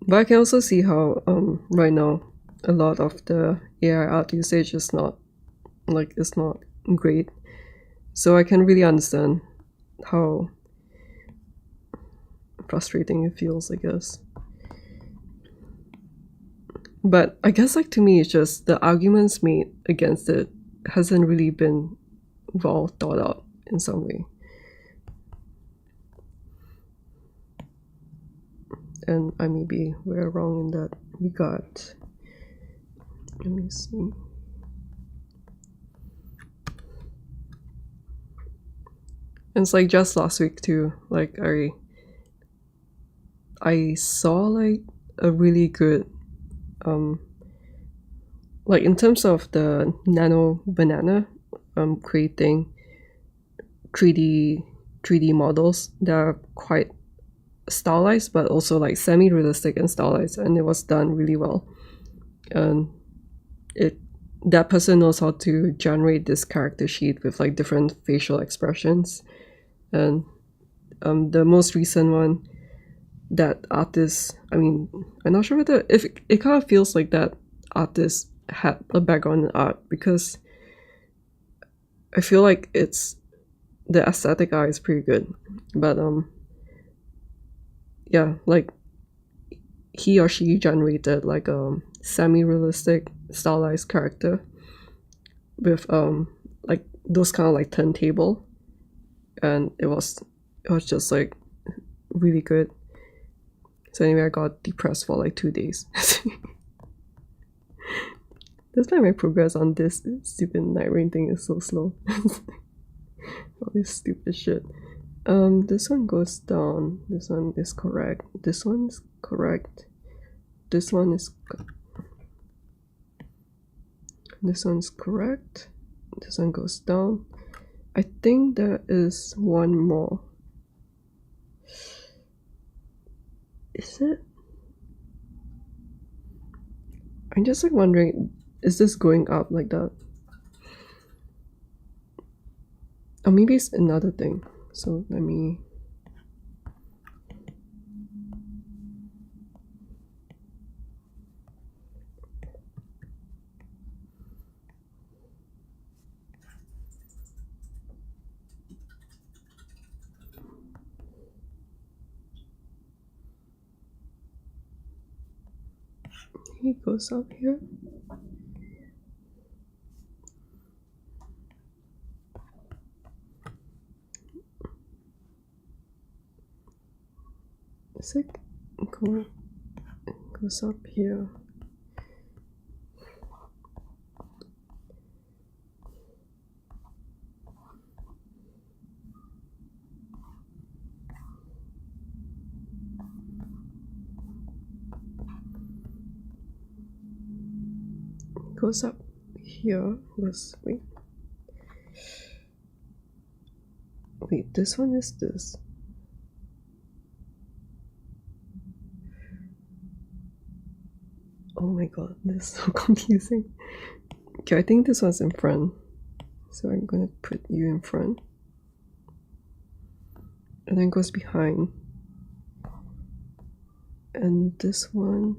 But I can also see how right now a lot of the AI art usage is not great. So I can really understand how frustrating it feels, I guess. But I guess like to me it's just the arguments made against it hasn't really been well thought out in some way. And I maybe we're wrong in that regard. Let me see. And it's like just last week too, like I saw like a really good like in terms of the nano banana creating 3D models that are quite stylized but also like semi-realistic and stylized, and it was done really well. And that person knows how to generate this character sheet with like different facial expressions. And the most recent one, that artist, I mean, I'm not sure whether if it kind of feels like that artist had a background in art, because I feel like it's the aesthetic art is pretty good, but yeah, like he or she generated like a semi-realistic stylized character with like those kind of like turntable, and it was just like really good. So anyway, I got depressed for like 2 days. That's why my progress on this stupid Nightreign thing is so slow. All this stupid shit. This one goes down. This one is correct. This one is correct. This one is this one's correct. This one goes down. I think there is one more. Is it? I'm just like wondering, is this going up like that? Or maybe it's another thing. So let me... He goes up here. Is it cool? Goes up here. Goes up here. Let's wait. Wait, this one is this. Oh my god, this is so confusing. Okay, I think this one's in front. So I'm gonna put you in front. And then goes behind. And this one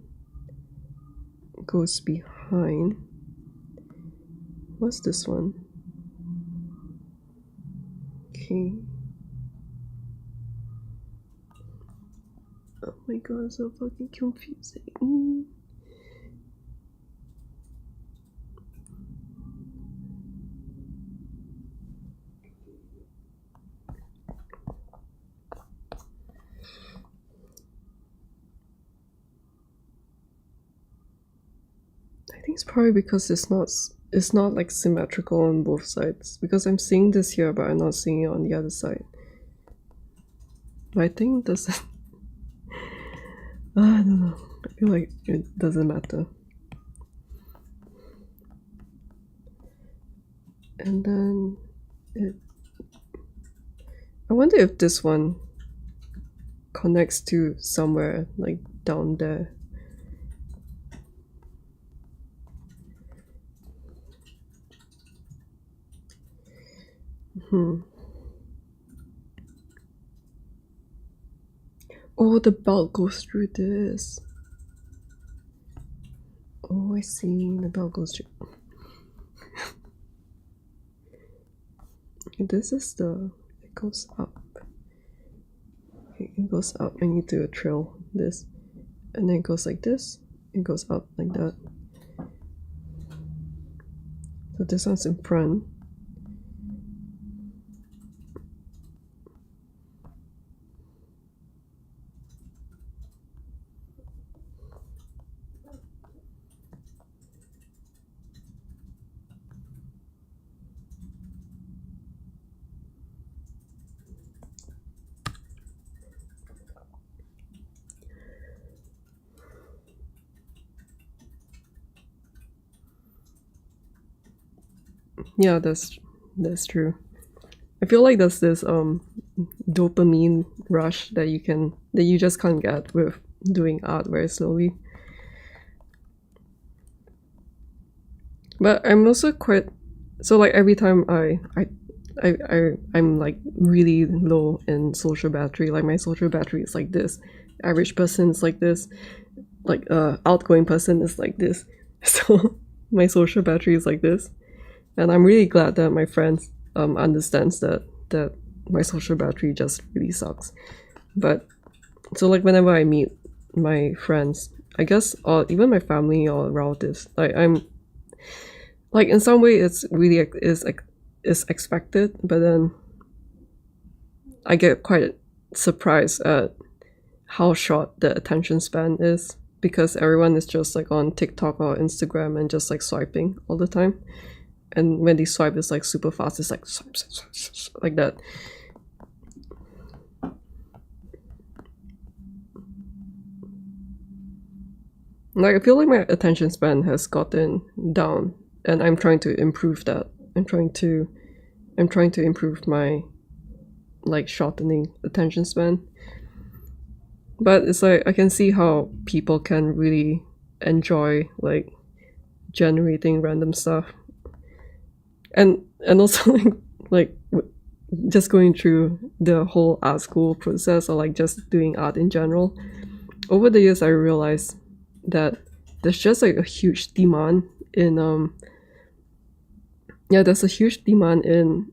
goes behind. What's this one? Okay. Oh my god, it's so fucking confusing. I think it's probably because it's not like symmetrical on both sides, because I'm seeing this here but I'm not seeing it on the other side. But I think this I don't know. I feel like it doesn't matter. And then I wonder if this one connects to somewhere like down there. Oh, the belt goes through this. Oh, I see. The belt goes through. This is it goes up. Okay, it goes up. I need to trail this. And then it goes like this. it goes up like that. So this one's in front. Yeah, that's true. I feel like there's this dopamine rush that you just can't get with doing art very slowly. But I'm also quite so like every time I'm like really low in social battery. Like my social battery is like this. Average person is like this. Like outgoing person is like this. So my social battery is like this. And I'm really glad that my friends understands that my social battery just really sucks. But so like whenever I meet my friends, I guess, or even my family or relatives, like I'm like in some way it's really is expected, but then I get quite surprised at how short the attention span is, because everyone is just like on TikTok or Instagram and just like swiping all the time. And when they swipe, it's like super fast. It's like swipe, swipe, swipe, swipe, like that. Like I feel like my attention span has gotten down, and I'm trying to improve that. I'm trying to improve my like shortening attention span. But it's like I can see how people can really enjoy like generating random stuff, and also like just going through the whole art school process, or like just doing art in general. Over the years, I realized that there's just like a huge demand in there's a huge demand in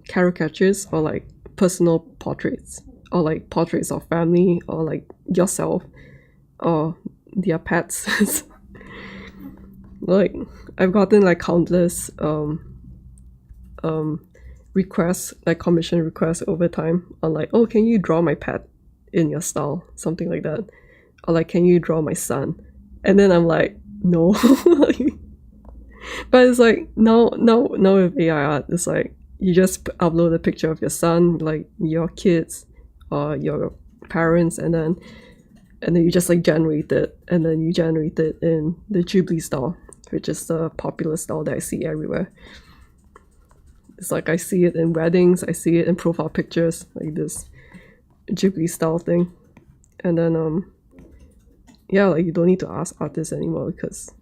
caricatures, or like personal portraits, or like portraits of family, or like yourself or their pets. Like I've gotten like countless requests, like commission requests over time, on like, oh, can you draw my pet in your style, something like that, or like, can you draw my son? And then I'm like, no. But it's like now with AI art, it's like you just upload a picture of your son, like your kids or your parents, and then you just like generate it, and then you generate it in the Ghibli style, which is the popular style that I see everywhere. It's like I see it in weddings, I see it in profile pictures, like this Ghibli style thing. And then yeah, like you don't need to ask artists anymore, because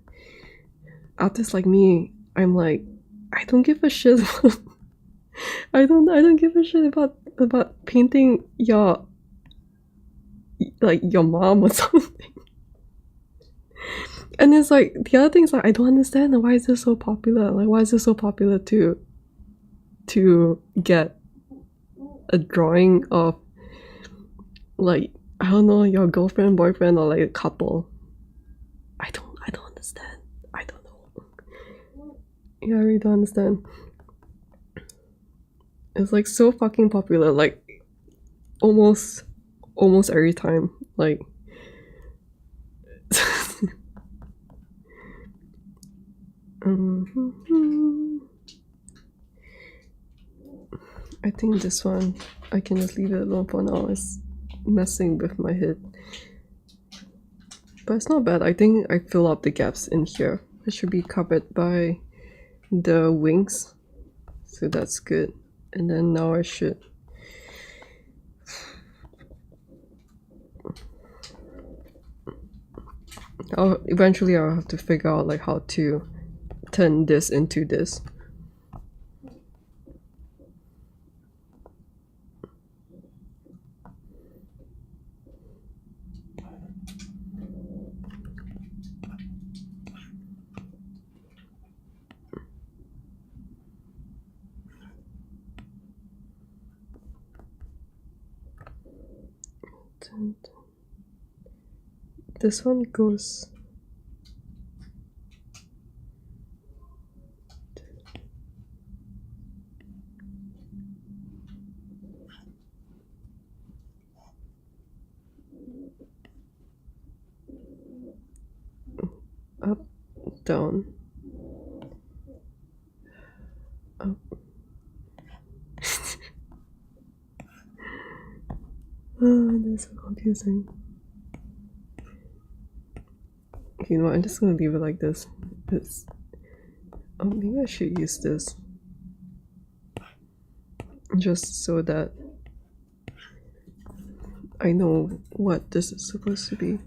artists like me, I'm like, I don't give a shit about I don't give a shit about painting your like your mom or something. And it's like the other thing is like I don't understand why is this so popular? Like why is this so popular to get a drawing of like, I don't know, your girlfriend, boyfriend, or like a couple? I don't understand. I don't know. Yeah, I really don't understand. It's like so fucking popular, like almost every time. Like I think this one I can just leave it alone for now. It's messing with my head. But it's not bad. I think I fill up the gaps in here. It should be covered by the wings. So that's good. And then now I should eventually I'll have to figure out like how to turn this into this. This one goes down. Oh. Oh, that's so confusing. Okay, you know what? I'm just gonna leave it like this. Oh, maybe I should use this. Just so that I know what this is supposed to be.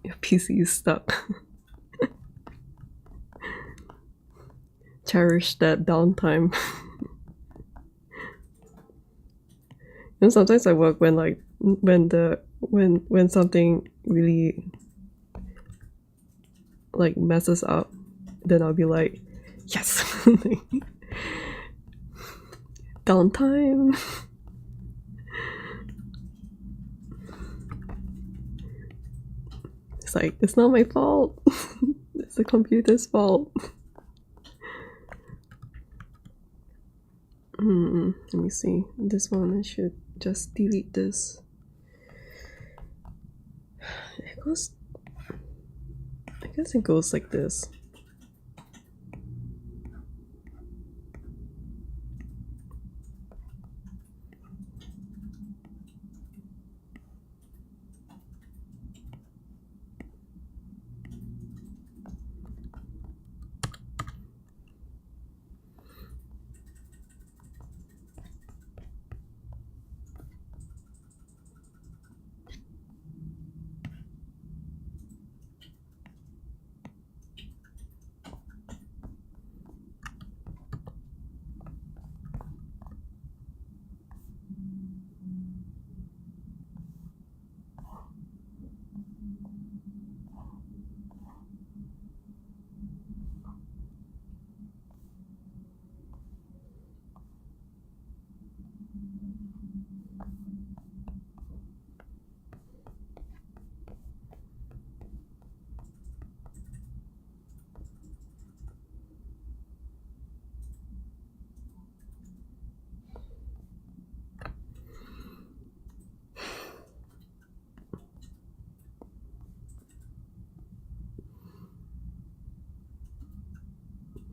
Your PC is stuck. Cherish that downtime. And sometimes I work when like when something really like messes up, then I'll be like, yes. Downtime. It's like, it's not my fault. It's the computer's fault. Let me see. This one, I should just delete this. It goes, I guess it goes like this.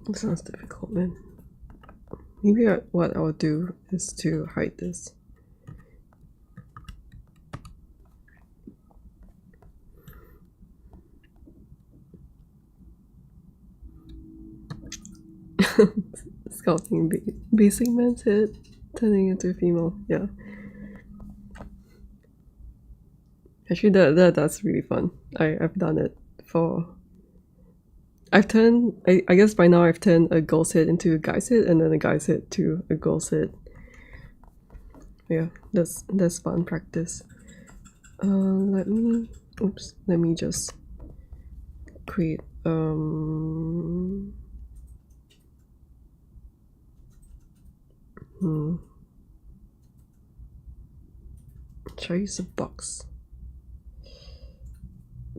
It sounds difficult, man. Maybe what I'll do is to hide this. Sculpting basic man's head, turning into a female. Yeah. Actually, that's really fun. I've done it for... I've turned... I guess by now I've turned a girl's head into a guy's head, and then a guy's head to a girl's head. Yeah, that's fun practice. Let me just create should I use a box?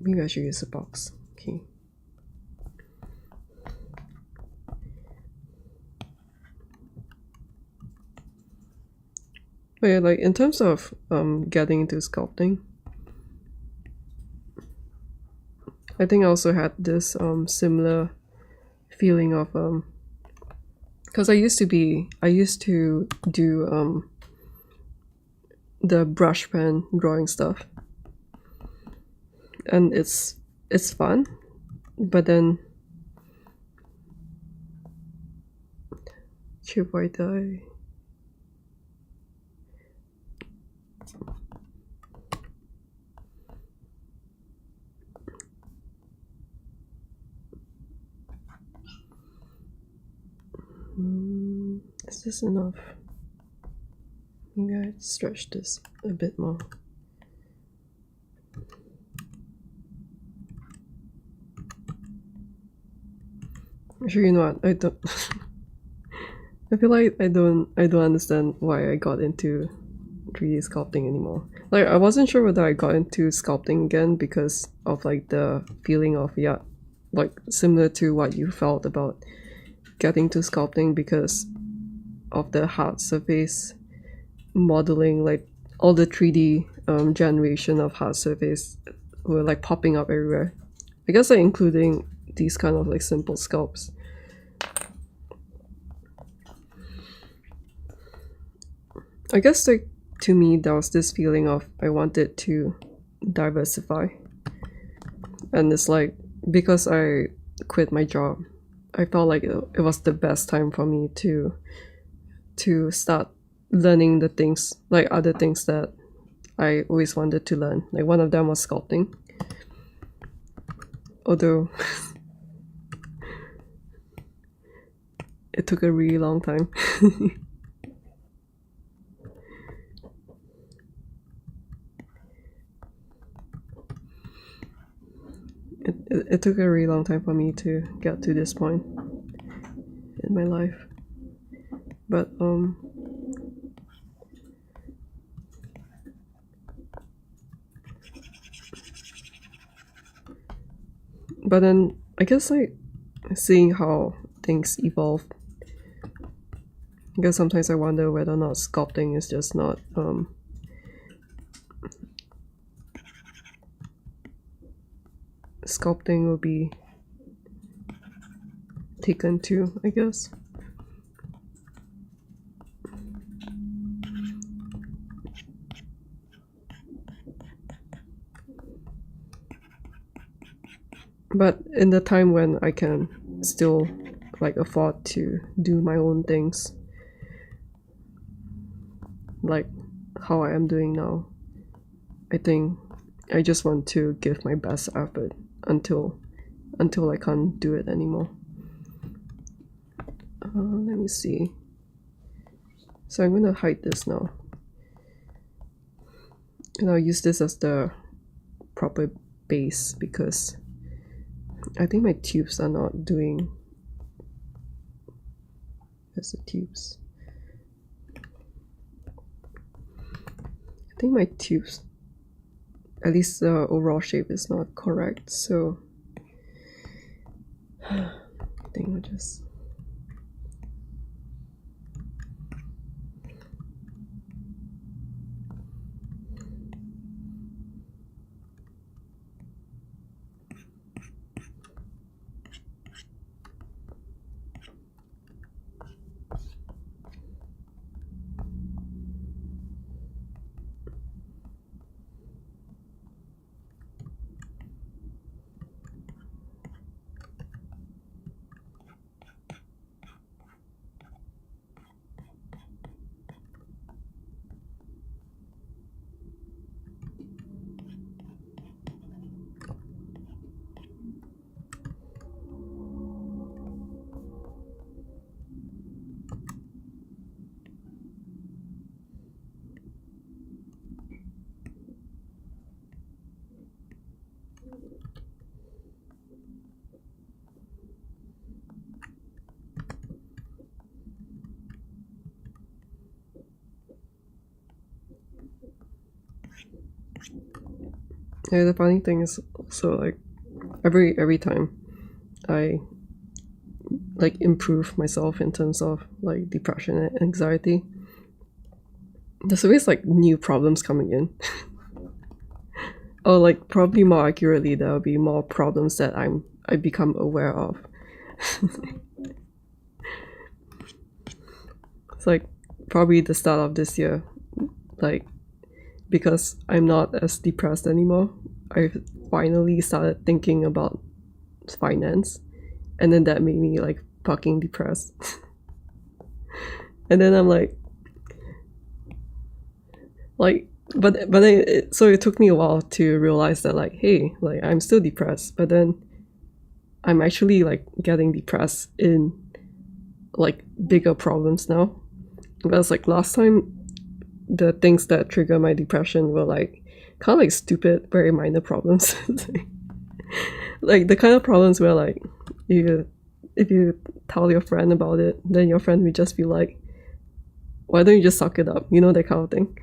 Maybe I should use a box. Okay. But yeah, like in terms of getting into sculpting, I think I also had this similar feeling of because I used to do the brush pen drawing stuff, and it's fun, but then aoiktye. Is this enough? Maybe I'd stretch this a bit more. Actually, you know what? I don't. I feel like I don't understand why I got into 3D sculpting anymore. Like I wasn't sure whether I got into sculpting again because of like the feeling of like similar to what you felt about getting to sculpting because of the hard surface modeling, like all the 3D generation of hard surface were like popping up everywhere. I guess like including these kind of like simple sculpts. I guess like to me there was this feeling of I wanted to diversify, and it's like because I quit my job, I felt like it was the best time for me to start learning the things, like other things that I always wanted to learn. Like one of them was sculpting, although it took a really long time. It took a really long time for me to get to this point in my life, but then I guess like seeing how things evolve, I guess sometimes I wonder whether or not sculpting is just not sculpting will be taken to, I guess. But in the time when I can still like afford to do my own things, like how I am doing now, I think I just want to give my best effort until I can't do it anymore. Let me see. So I'm gonna hide this now, and I'll use this as the proper base because I think my tubes are not doing. There's the tubes. I think my tubes, at least the overall shape, is not correct, so I think I'll just Yeah, the funny thing is also like every time I like improve myself in terms of like depression and anxiety, there's always like new problems coming in. Or like probably more accurately, there'll be more problems that I become aware of. It's like probably the start of this year, like because I'm not as depressed anymore, I finally started thinking about finance, and then that made me like fucking depressed. And then I'm like but then so it took me a while to realize that like, hey, like I'm still depressed, but then I'm actually like getting depressed in like bigger problems now. Whereas like last time, the things that trigger my depression were like kind of like stupid, very minor problems. Like the kind of problems where like if you tell your friend about it, then your friend would just be like, why don't you just suck it up? You know, that kind of thing.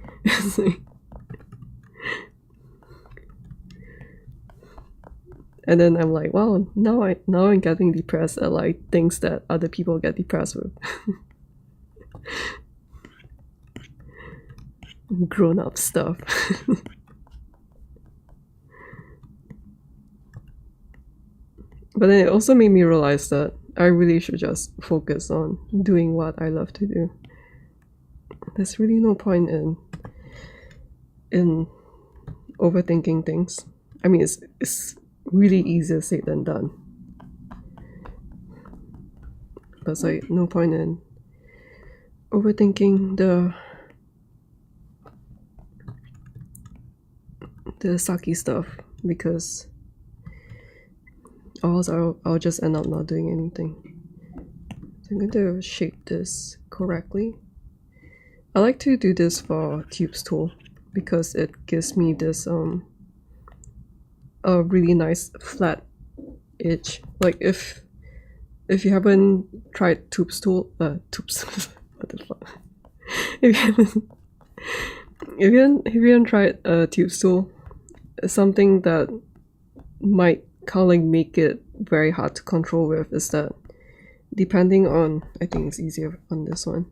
And then I'm like, well, now I'm getting depressed at like things that other people get depressed with. Grown up stuff. But then it also made me realize that I really should just focus on doing what I love to do. There's really no point in overthinking things. I mean, it's really easier said than done. But it's like no point in overthinking the sucky stuff, because I'll just end up not doing anything. So I'm going to shape this correctly. I like to do this for tubes tool because it gives me this a really nice flat edge. Like if you haven't tried tubes tool, tubes, what the fuck? If you haven't tried a tubes tool, something that might kind of like make it very hard to control with is that depending on, I think it's easier on this one,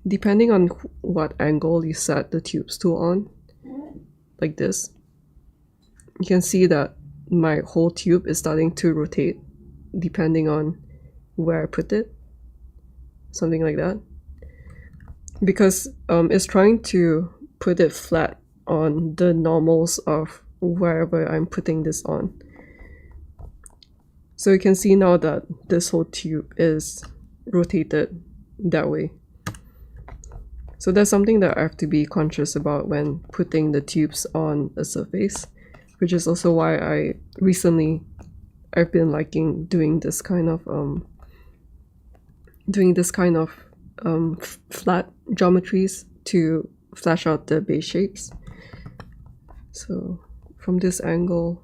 depending on what angle you set the tubes tool on, like this, you can see that my whole tube is starting to rotate depending on where I put it, something like that, because it's trying to put it flat on the normals of wherever I'm putting this on. So you can see now that this whole tube is rotated that way. So that's something that I have to be conscious about when putting the tubes on a surface, which is also why I've been liking doing this kind of flat geometries to flash out the base shapes. So from this angle,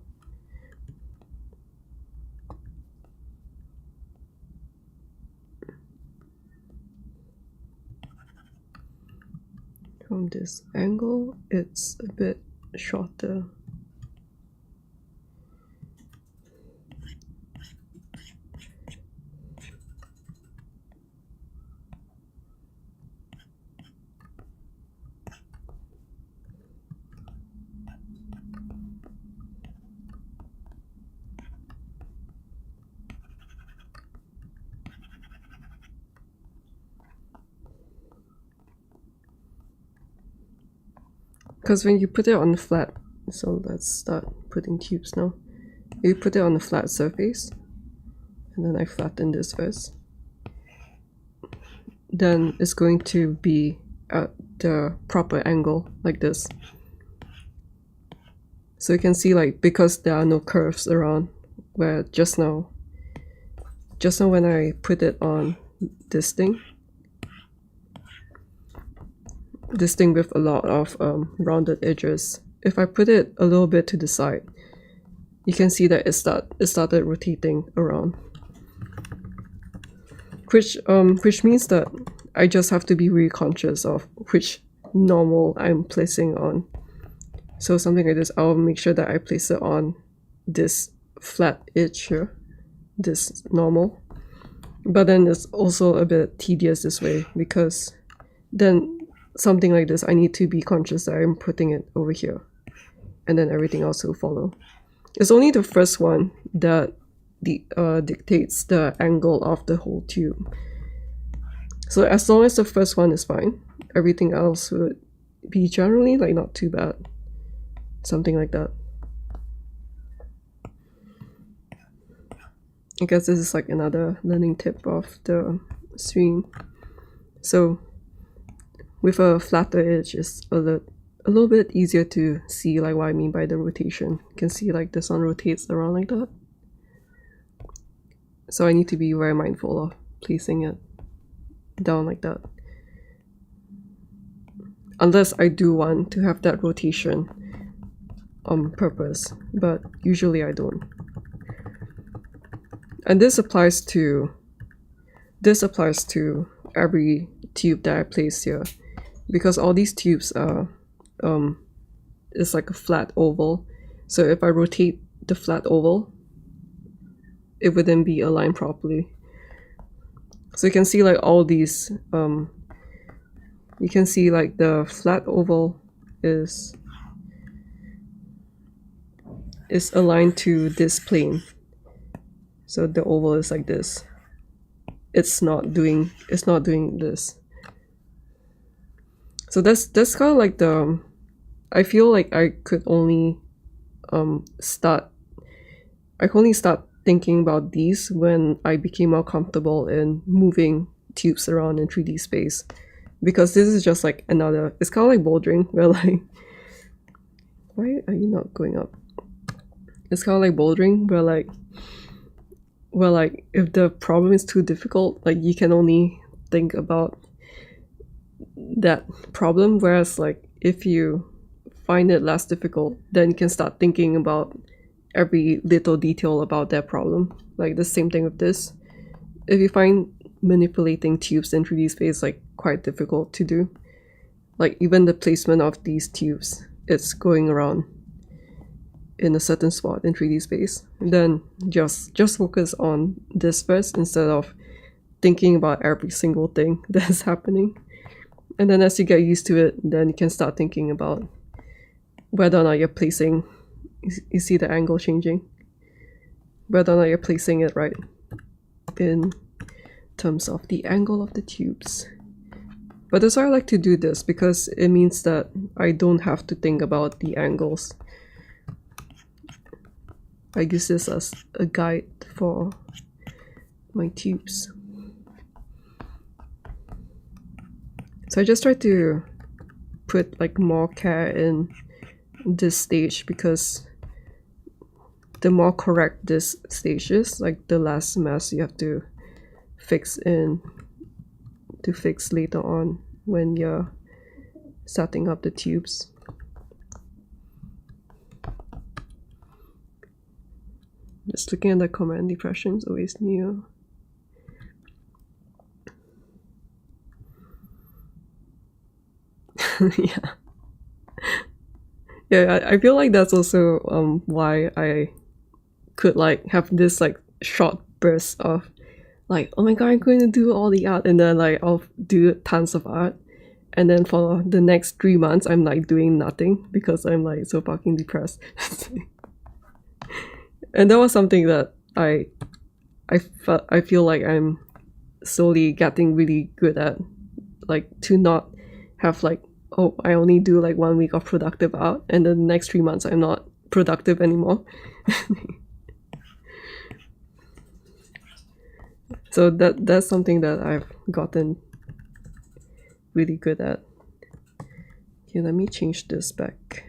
it's a bit shorter. Because when you put it on flat, so let's start putting tubes now. You put it on a flat surface, and then I flatten this first. Then it's going to be at the proper angle, like this. So you can see, like, because there are no curves around, where just now when I put it on this thing with a lot of rounded edges, if I put it a little bit to the side, you can see that it started rotating around, which means that I just have to be really conscious of which normal I'm placing on So something like this, I'll make sure that I place it on this flat edge here, this normal. But then it's also a bit tedious this way, because then something like this, I need to be conscious that I'm putting it over here, and then everything else will follow. It's only the first one that dictates the angle of the whole tube. So as long as the first one is fine, everything else would be generally like not too bad. Something like that. I guess this is like another learning tip of the stream. So with a flatter edge, it's a little bit easier to see like what I mean by the rotation. You can see like this one rotates around like that. So I need to be very mindful of placing it down like that. Unless I do want to have that rotation on purpose, but usually I don't. And this applies to every tube that I place here, because all these tubes are it's like a flat oval. So if I rotate the flat oval, it wouldn't be aligned properly. So you can see like all these you can see like the flat oval is aligned to this plane. So the oval is like this. It's not doing this. So that's kind of like the, I feel like I could only start thinking about these when I became more comfortable in moving tubes around in 3D space, because this is just like another, it's kind of like bouldering, where like, why are you not going up? It's kind of like bouldering, where like if the problem is too difficult, like you can only think about that problem, whereas like if you find it less difficult, then you can start thinking about every little detail about that problem. Like the same thing with this. If you find manipulating tubes in 3D space like quite difficult to do, like even the placement of these tubes, it's going around in a certain spot in 3D space, then just focus on this first instead of thinking about every single thing that's happening. And then as you get used to it, then you can start thinking about whether or not you're placing, you see the angle changing, whether or not you're placing it right in terms of the angle of the tubes. But that's why I like to do this, because it means that I don't have to think about the angles. I use this as a guide for my tubes. So I just try to put like more care in this stage, because the more correct this stage is, like the less mess you have to fix later on when you're setting up the tubes. Just looking at the comment, depression is always new. Yeah, I feel like that's also why I could like have this like short burst of like, oh my god, I'm going to do all the art, and then like I'll do tons of art, and then for the next 3 months I'm like doing nothing because I'm like so fucking depressed. And that was something that I feel like I'm slowly getting really good at, like to not have like, oh, I only do like 1 week of productive art, and then the next 3 months I'm not productive anymore. So that's something that I've gotten really good at. Okay, let me change this back.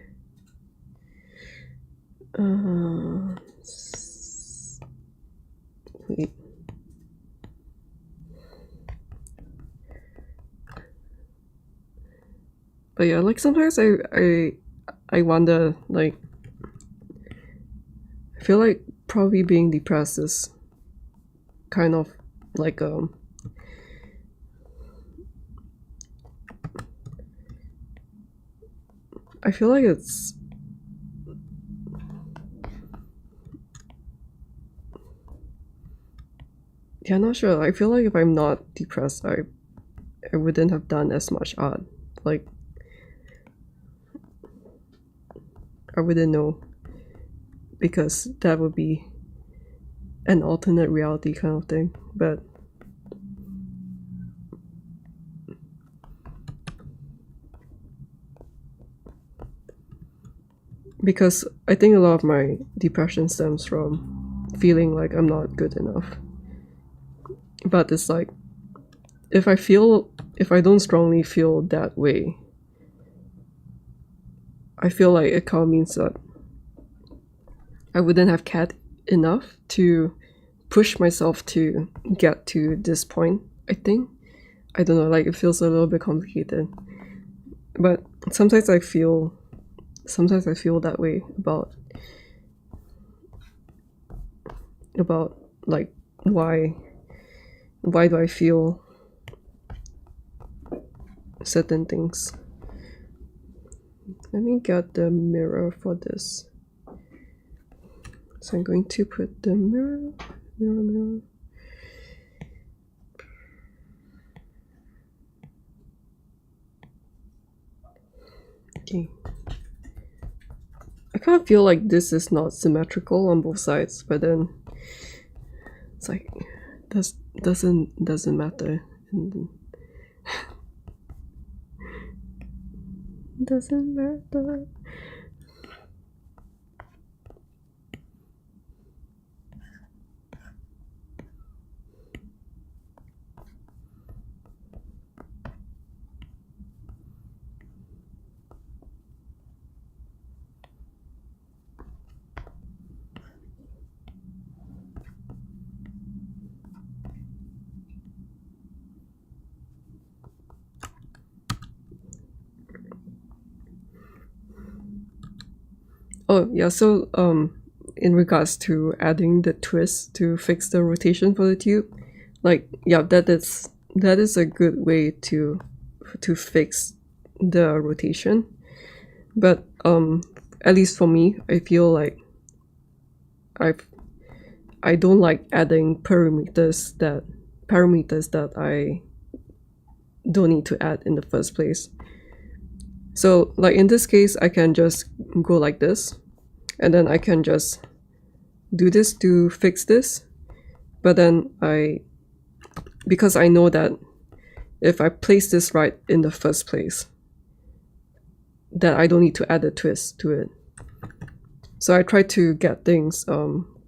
Wait. But yeah, like sometimes I wonder, like I feel like probably being depressed is kind of like I feel like it's Yeah, not sure. I feel like if I'm not depressed, I wouldn't have done as much art. Like, I wouldn't know, because that would be an alternate reality kind of thing. But because I think a lot of my depression stems from feeling like I'm not good enough. But it's like, if I don't strongly feel that way, I feel like it kind of means that I wouldn't have cared enough to push myself to get to this point, I think. I don't know, like, it feels a little bit complicated. But sometimes I feel that way about like, why do I feel certain things. Let me get the mirror for this. So I'm going to put the mirror. Okay. I kind of feel like this is not symmetrical on both sides, but then it's like, doesn't matter. Doesn't matter. Oh yeah, so in regards to adding the twist to fix the rotation for the tube, like, yeah, that is a good way to fix the rotation. But at least for me, I feel like I don't like adding parameters that I don't need to add in the first place. So like in this case, I can just go like this, and then I can just do this to fix this. But then because I know that if I place this right in the first place, that I don't need to add a twist to it. So I try to get things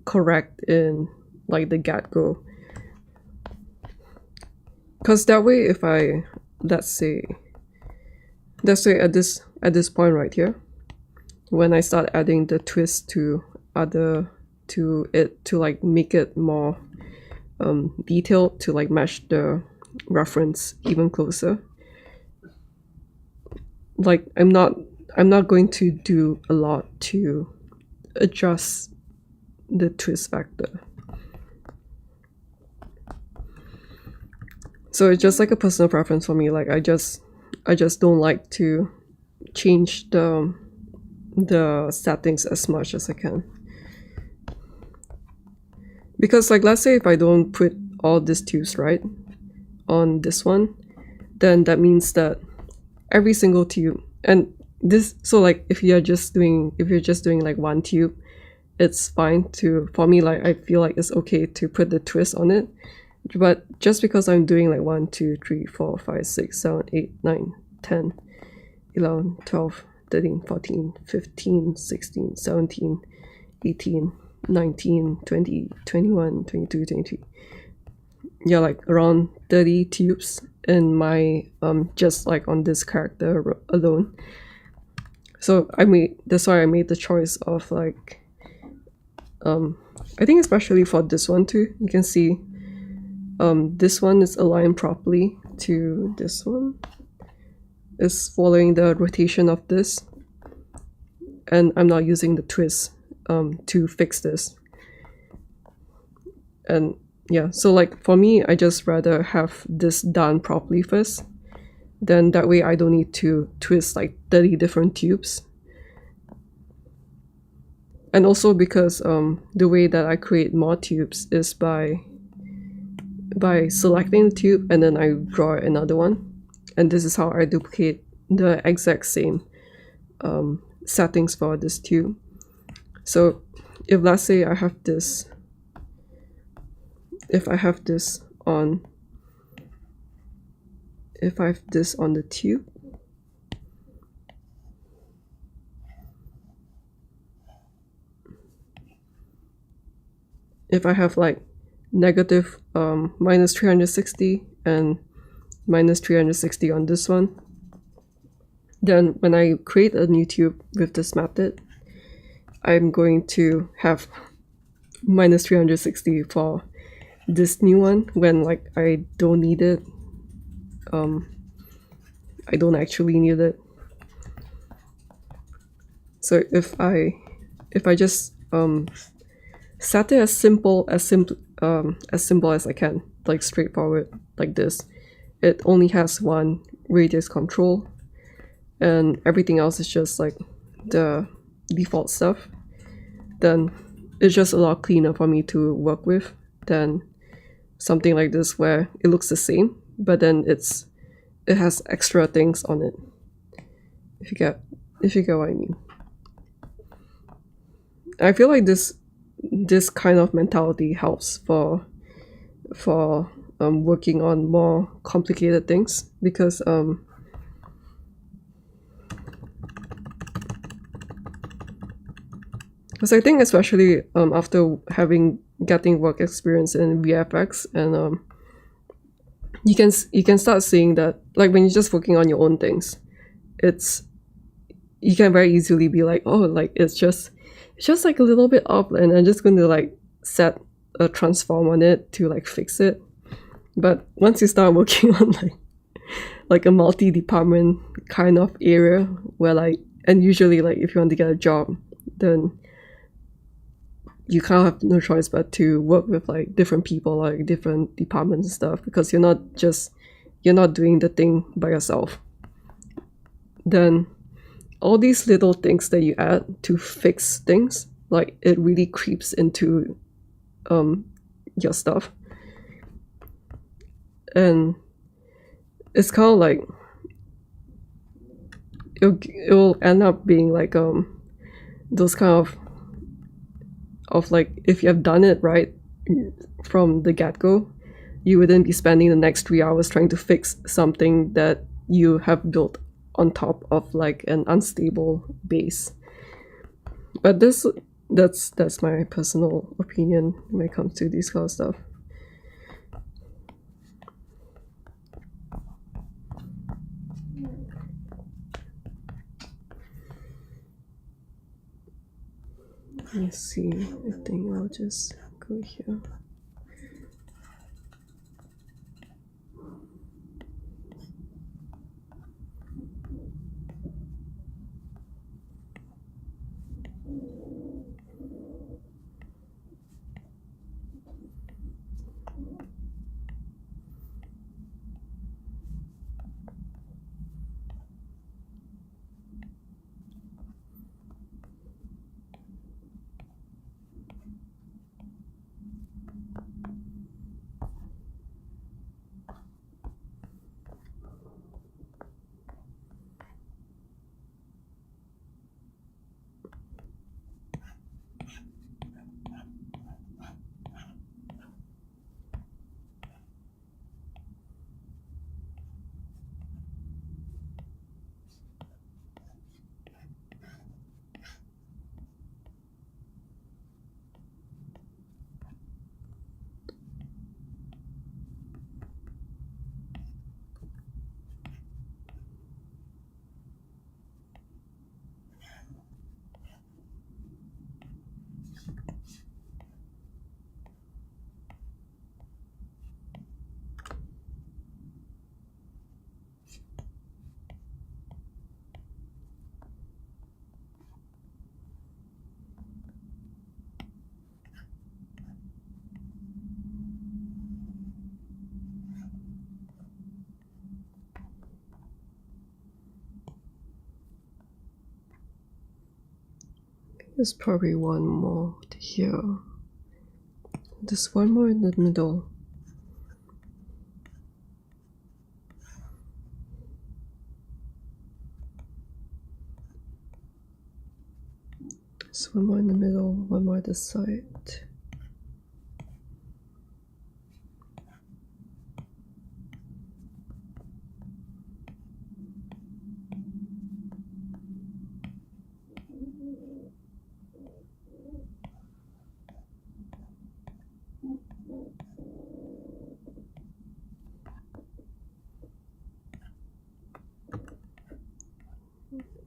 correct in like the get-go. Because that way, if I, let's say at this point right here, when I start adding the twist to it to like make it more detailed, to like match the reference even closer, like I'm not going to do a lot to adjust the twist factor. So it's just like a personal preference for me. Like I just don't like to change the settings as much as I can. Because like, let's say if I don't put all these tubes right on this one, then that means that every single tube, and this, so like if you're just doing like one tube, it's fine for me, like I feel like it's okay to put the twist on it. But just because I'm doing like 1, 2, 3, 4, 5, 6, 7, 8, 9, 10, 11, 12, 13, 14, 15, 16, 17, 18, 19, 20, 21, 22, 23. Yeah, like around 30 tubes in my just like on this character alone. So that's why I made the choice of like I think especially for this one too, you can see this one is aligned properly to this one. It's following the rotation of this, and I'm not using the twist to fix this. And yeah, so like for me, I just rather have this done properly first, then that way I don't need to twist like 30 different tubes. And also because the way that I create more tubes is by by selecting the tube, and then I draw another one, and this is how I duplicate the exact same settings for this tube. So if let's say I have this, if I have this on the tube, if I have like negative minus 360 and minus 360 on this one, then when I create a new tube with this method, I'm going to have minus 360 for this new one when like I don't need it. I don't actually need it. So if I just set it as simple as I can, like straightforward like this, it only has one radius control and everything else is just like the default stuff, then it's just a lot cleaner for me to work with than something like this where it looks the same but then it has extra things on it, if you get what I mean. I feel like this kind of mentality helps for working on more complicated things, because I think especially after getting work experience in VFX, and you can start seeing that like when you're just working on your own things, you can very easily be like, oh, like it's just like a little bit off and I'm just going to like set a transform on it to like fix it. But once you start working on like a multi-department kind of area where like, and usually like if you want to get a job, then you kind of have no choice but to work with like different people, like different departments and stuff, because you're not doing the thing by yourself. Then all these little things that you add to fix things, like it really creeps into your stuff, and it's kind of like it will end up being like those kind of like, if you have done it right from the get-go, you wouldn't be spending the next 3 hours trying to fix something that you have built on top of like an unstable base. But that's my personal opinion when it comes to this kind of stuff. Let's see, I think I'll just go here. There's probably one more here. There's one more in the middle. Just one more in the middle, one more at the side.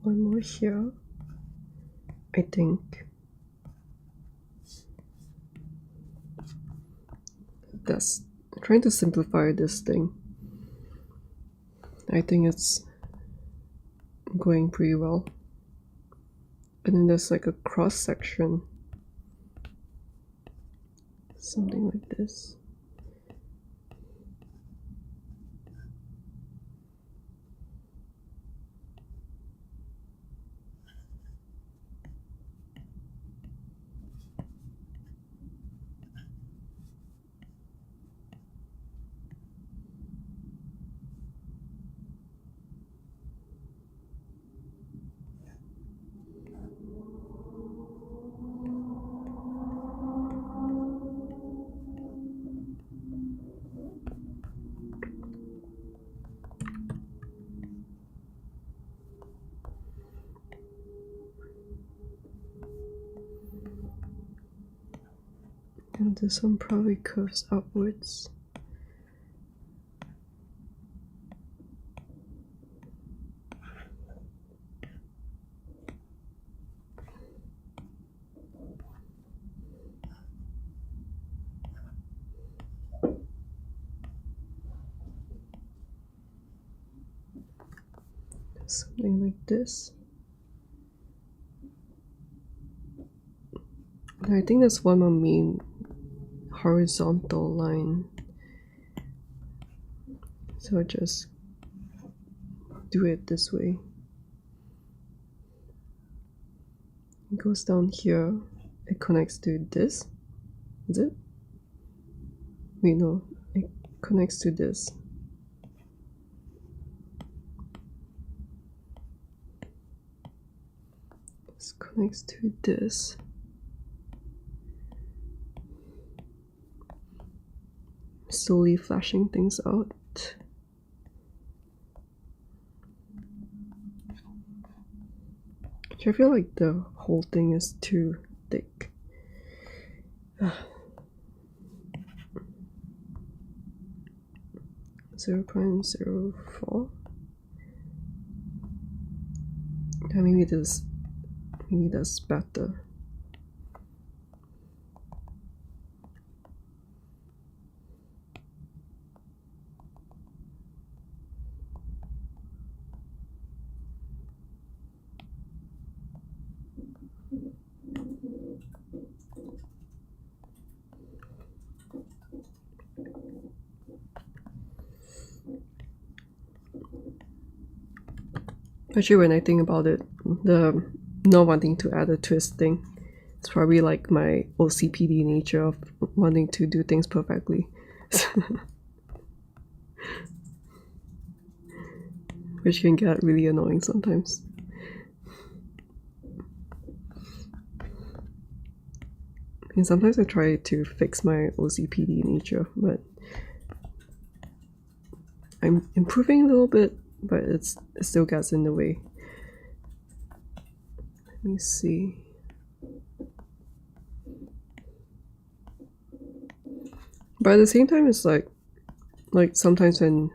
One more here, I think. That's trying to simplify this thing. I think it's going pretty well. And then there's like a cross section, something like this. And this one probably curves upwards. Something like this. And I think there's one more main horizontal line. So I just do it this way. It goes down here. It connects to this. Is it? Wait, no. It connects to this. This connects to this. Slowly flashing things out. I feel like the whole thing is too thick. 0.04. Yeah, maybe that's better. Actually, when I think about it, the not wanting to add a twist thing, it's probably like my OCPD nature of wanting to do things perfectly. Which can get really annoying sometimes. And sometimes I try to fix my OCPD nature, but I'm improving a little bit, but it still gets in the way. Let me see. But at the same time, it's like sometimes when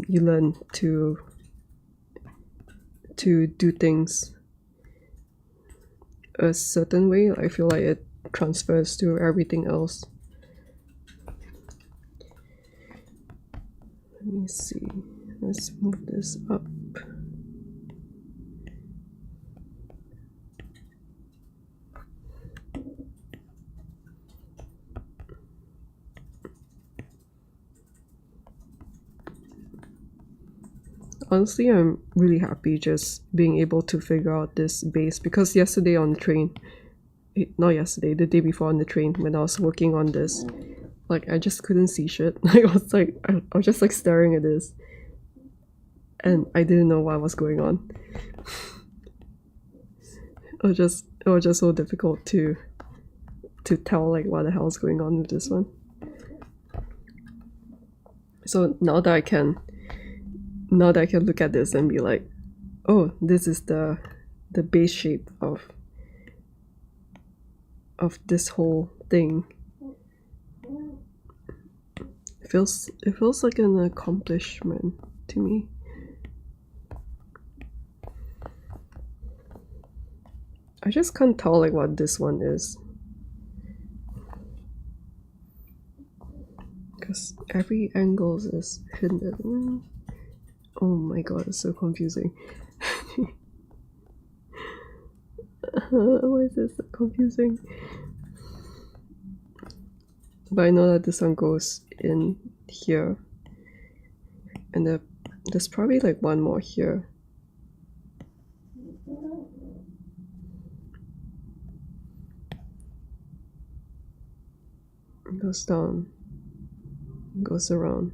you learn to do things a certain way, I feel like it transfers to everything else. Let me see. Let's move this up. Honestly, I'm really happy just being able to figure out this base, because yesterday on the train, not yesterday, the day before on the train, when I was working on this, like I just couldn't see shit. I was just like staring at this, and I didn't know what was going on. it was just so difficult to tell like what the hell is going on with this one. So now that I can look at this and be like, oh, this is the base shape of this whole thing. It feels like an accomplishment to me. I just can't tell like what this one is, because every angle is hidden. Oh my god, it's so confusing. Why is this so confusing? But I know that this one goes in here, and there's probably like one more here. It goes down, goes around.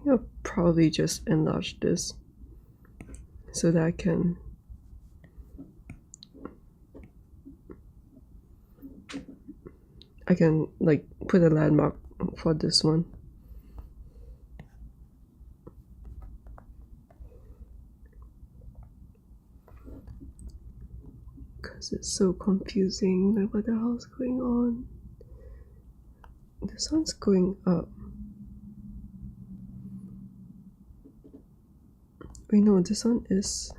I'll probably just enlarge this so that I can like put a landmark for this one. Because it's so confusing, like what the hell's going on? This one's going up. Wait, no, this one is...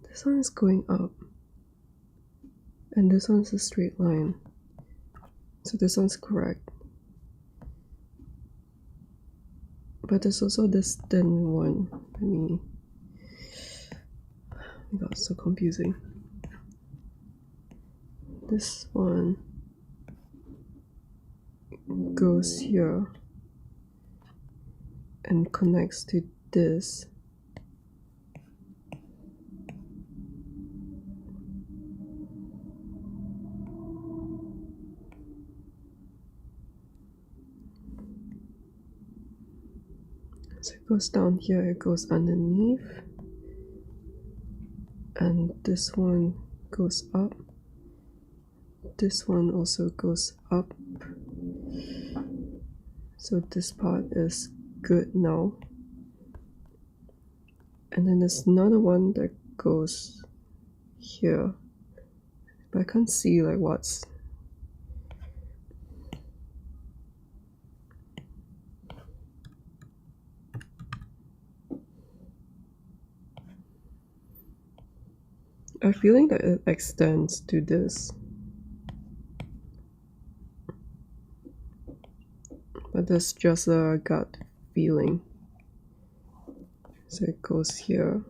This one is going up. And this one's a straight line. So this one's correct. But there's also this thin one. Let me... Oh my god, so confusing. This one goes here and connects to this. So it goes down here, it goes underneath, and this one goes up. This one also goes up. So this part is good now. And then there's another one that goes here. But I can't see like what's... I'm feeling that it extends to this. But that's just a gut feeling. So it goes here.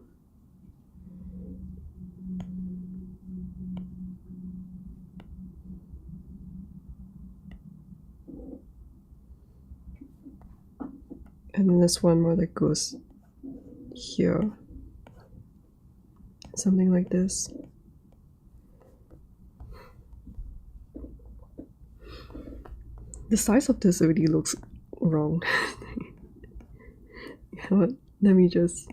And then there's one more that goes here. Something like this. The size of this already looks wrong. You know what? Let me just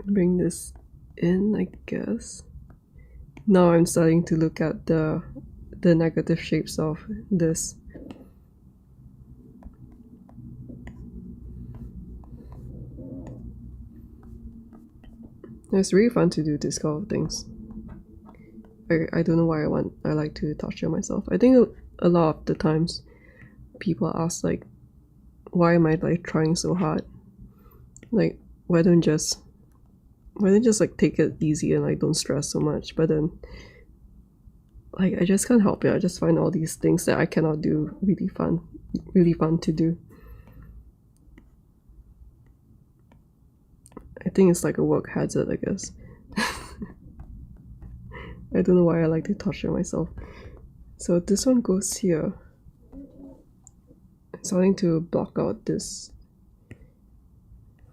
bring this in, I guess. Now I'm starting to look at the negative shapes of this. It's really fun to do this kind of things. I don't know why I like to torture myself. I think a lot of the times people ask like, why am I like trying so hard? Like, why don't just like take it easy and like don't stress so much? But then like I just can't help it. I just find all these things that I cannot do really fun to do. I think it's like a work hazard, I guess. I don't know why I like to torture myself. So this one goes here. I'm starting to block out this.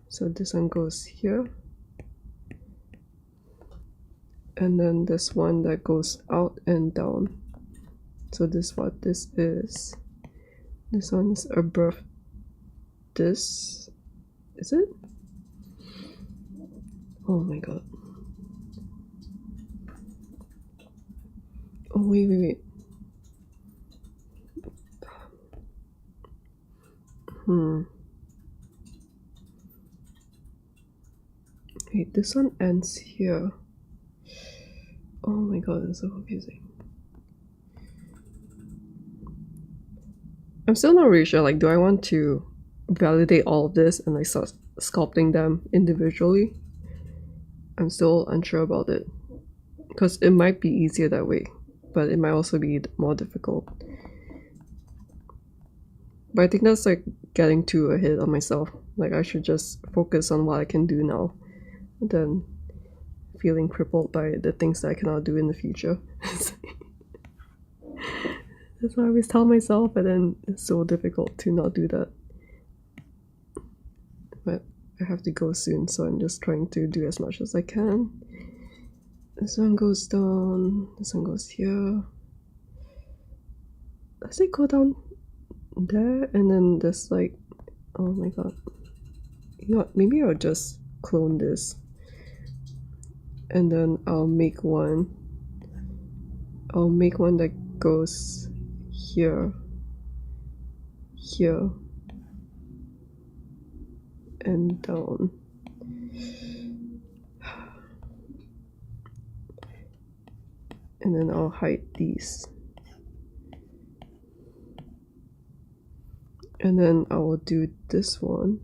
So this one goes here. And then this one that goes out and down. So this is what this is. This one is above this. Is it? Oh my god. Oh wait. Wait, this one ends here. Oh my god, it's so confusing. I'm still not really sure, like, do I want to validate all of this and like start sculpting them individually? I'm still unsure about it. Because it might be easier that way, but it might also be more difficult. But I think that's like getting too ahead of myself. Like I should just focus on what I can do now than feeling crippled by the things that I cannot do in the future. That's what I always tell myself, but then it's so difficult to not do that. But I have to go soon, so I'm just trying to do as much as I can. This one goes down, this one goes here. Does it go down there? And then there's like, oh my god. You know what, maybe I'll just clone this. And then I'll make one that goes here, here, and down. And then I'll hide these. And then I will do this one.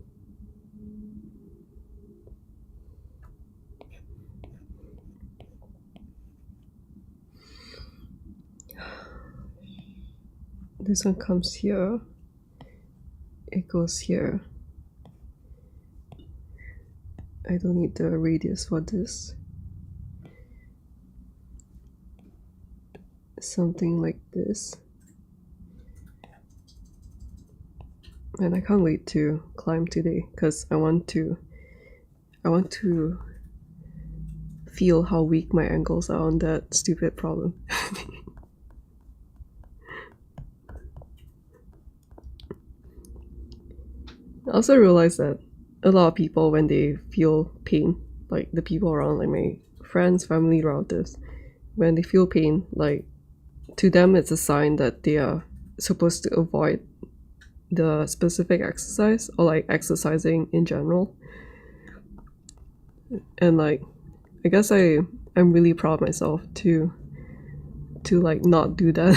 This one comes here. It goes here. I don't need the radius for this. Something like this. And I can't wait to climb today because I want to feel how weak my ankles are on that stupid problem. I also realized that a lot of people, when they feel pain, like the people around, like my friends, family, relatives, when they feel pain, like to them it's a sign that they are supposed to avoid the specific exercise or like exercising in general. And like I guess I'm really proud of myself to like not do that.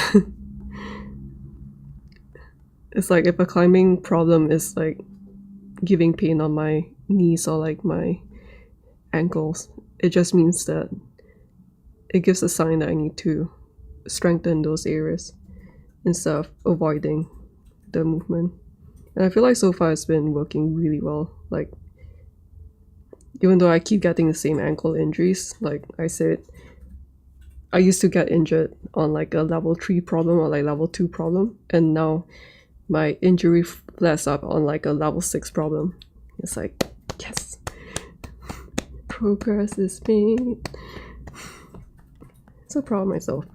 It's like if a climbing problem is like giving pain on my knees or like my ankles, it just means that it gives a sign that I need to strengthen those areas instead of avoiding the movement. And I feel like so far it's been working really well. Like even though I keep getting the same ankle injuries, like I said, I used to get injured on like a level 3 problem or like level 2 problem, and now my injury flares up on like a level 6 problem. It's like, yes, progress is made. So proud of myself.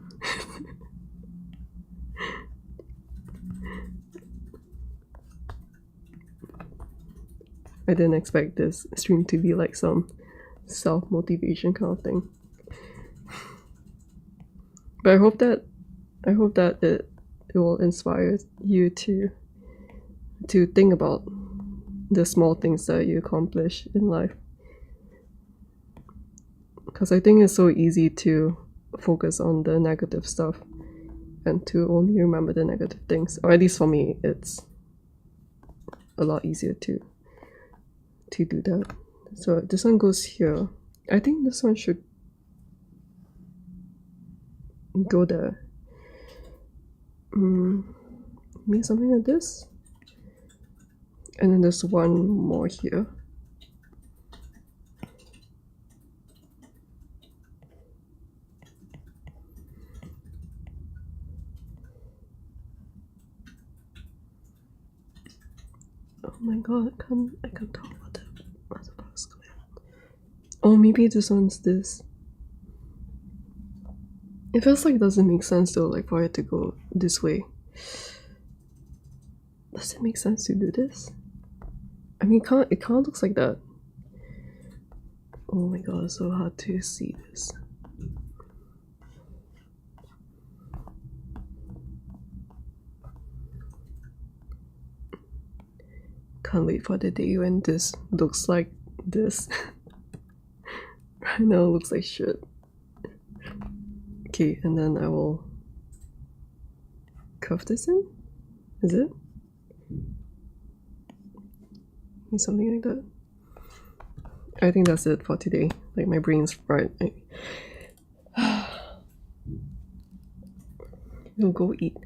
I didn't expect this stream to be like some self-motivation kind of thing. But I hope that it will inspire you to think about the small things that you accomplish in life. Because I think it's so easy to focus on the negative stuff and to only remember the negative things. Or at least for me, it's a lot easier to do that. So this one goes here. I think this one should go there. Maybe something like this. And then there's one more here. Oh my god, I can't talk about that. Oh, maybe this one's this. It feels like it doesn't make sense though, like for it to go this way. Does it make sense to do this? I mean, it kind of looks like that. Oh my god, it's so hard to see this. Can't wait for the day when this looks like this. Right now it looks like shit. Okay, and then I will curve this in? Is it? Something like that. I think that's it for today. Like, my brain's fried. We'll go eat.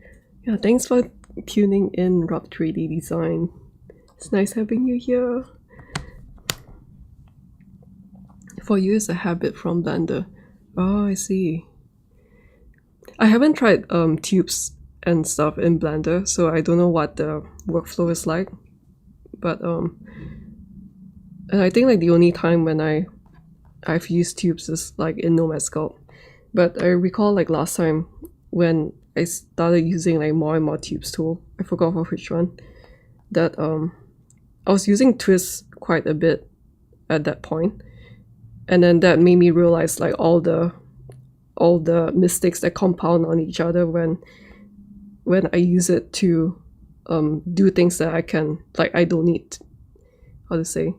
Yeah, thanks for tuning in, Rob 3D Design. It's nice having you here. For you, it's a habit from Blender. Oh, I see. I haven't tried tubes and stuff in Blender, so I don't know what the workflow is like. But and I think like the only time when I've used tubes is like in Nomad Sculpt. But I recall like last time when I started using like more and more tubes tool, I forgot for which one, that I was using twists quite a bit at that point. And then that made me realize like all the mistakes that compound on each other when I use it to do things that I don't need. How to say?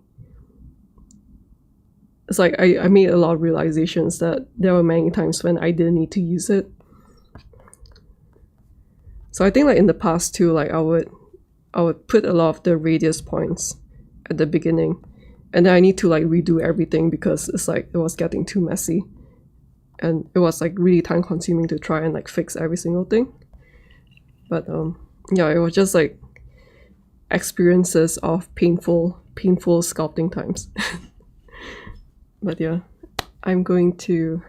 It's like I made a lot of realizations that there were many times when I didn't need to use it. So I think like in the past too, like I would put a lot of the radius points at the beginning, and then I need to like redo everything because it's like it was getting too messy, and it was like really time consuming to try and like fix every single thing. But yeah, it was just like experiences of painful sculpting times. But yeah, I'm going to,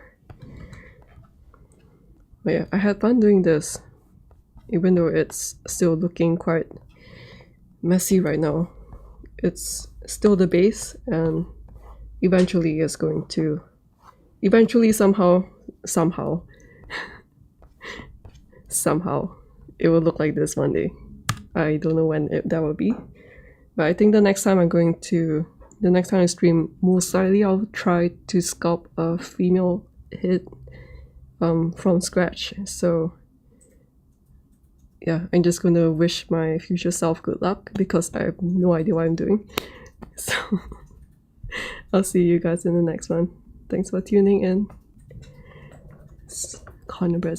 but yeah, I had fun doing this, even though it's still looking quite messy right now. It's still the base, and eventually it's going to, somehow it will look like this one day. I don't know when that will be, but I think the next time I stream, most likely I'll try to sculpt a female head from scratch. So yeah, I'm just gonna wish my future self good luck because I have no idea what I'm doing. So I'll see you guys in the next one. Thanks for tuning in. Corner bread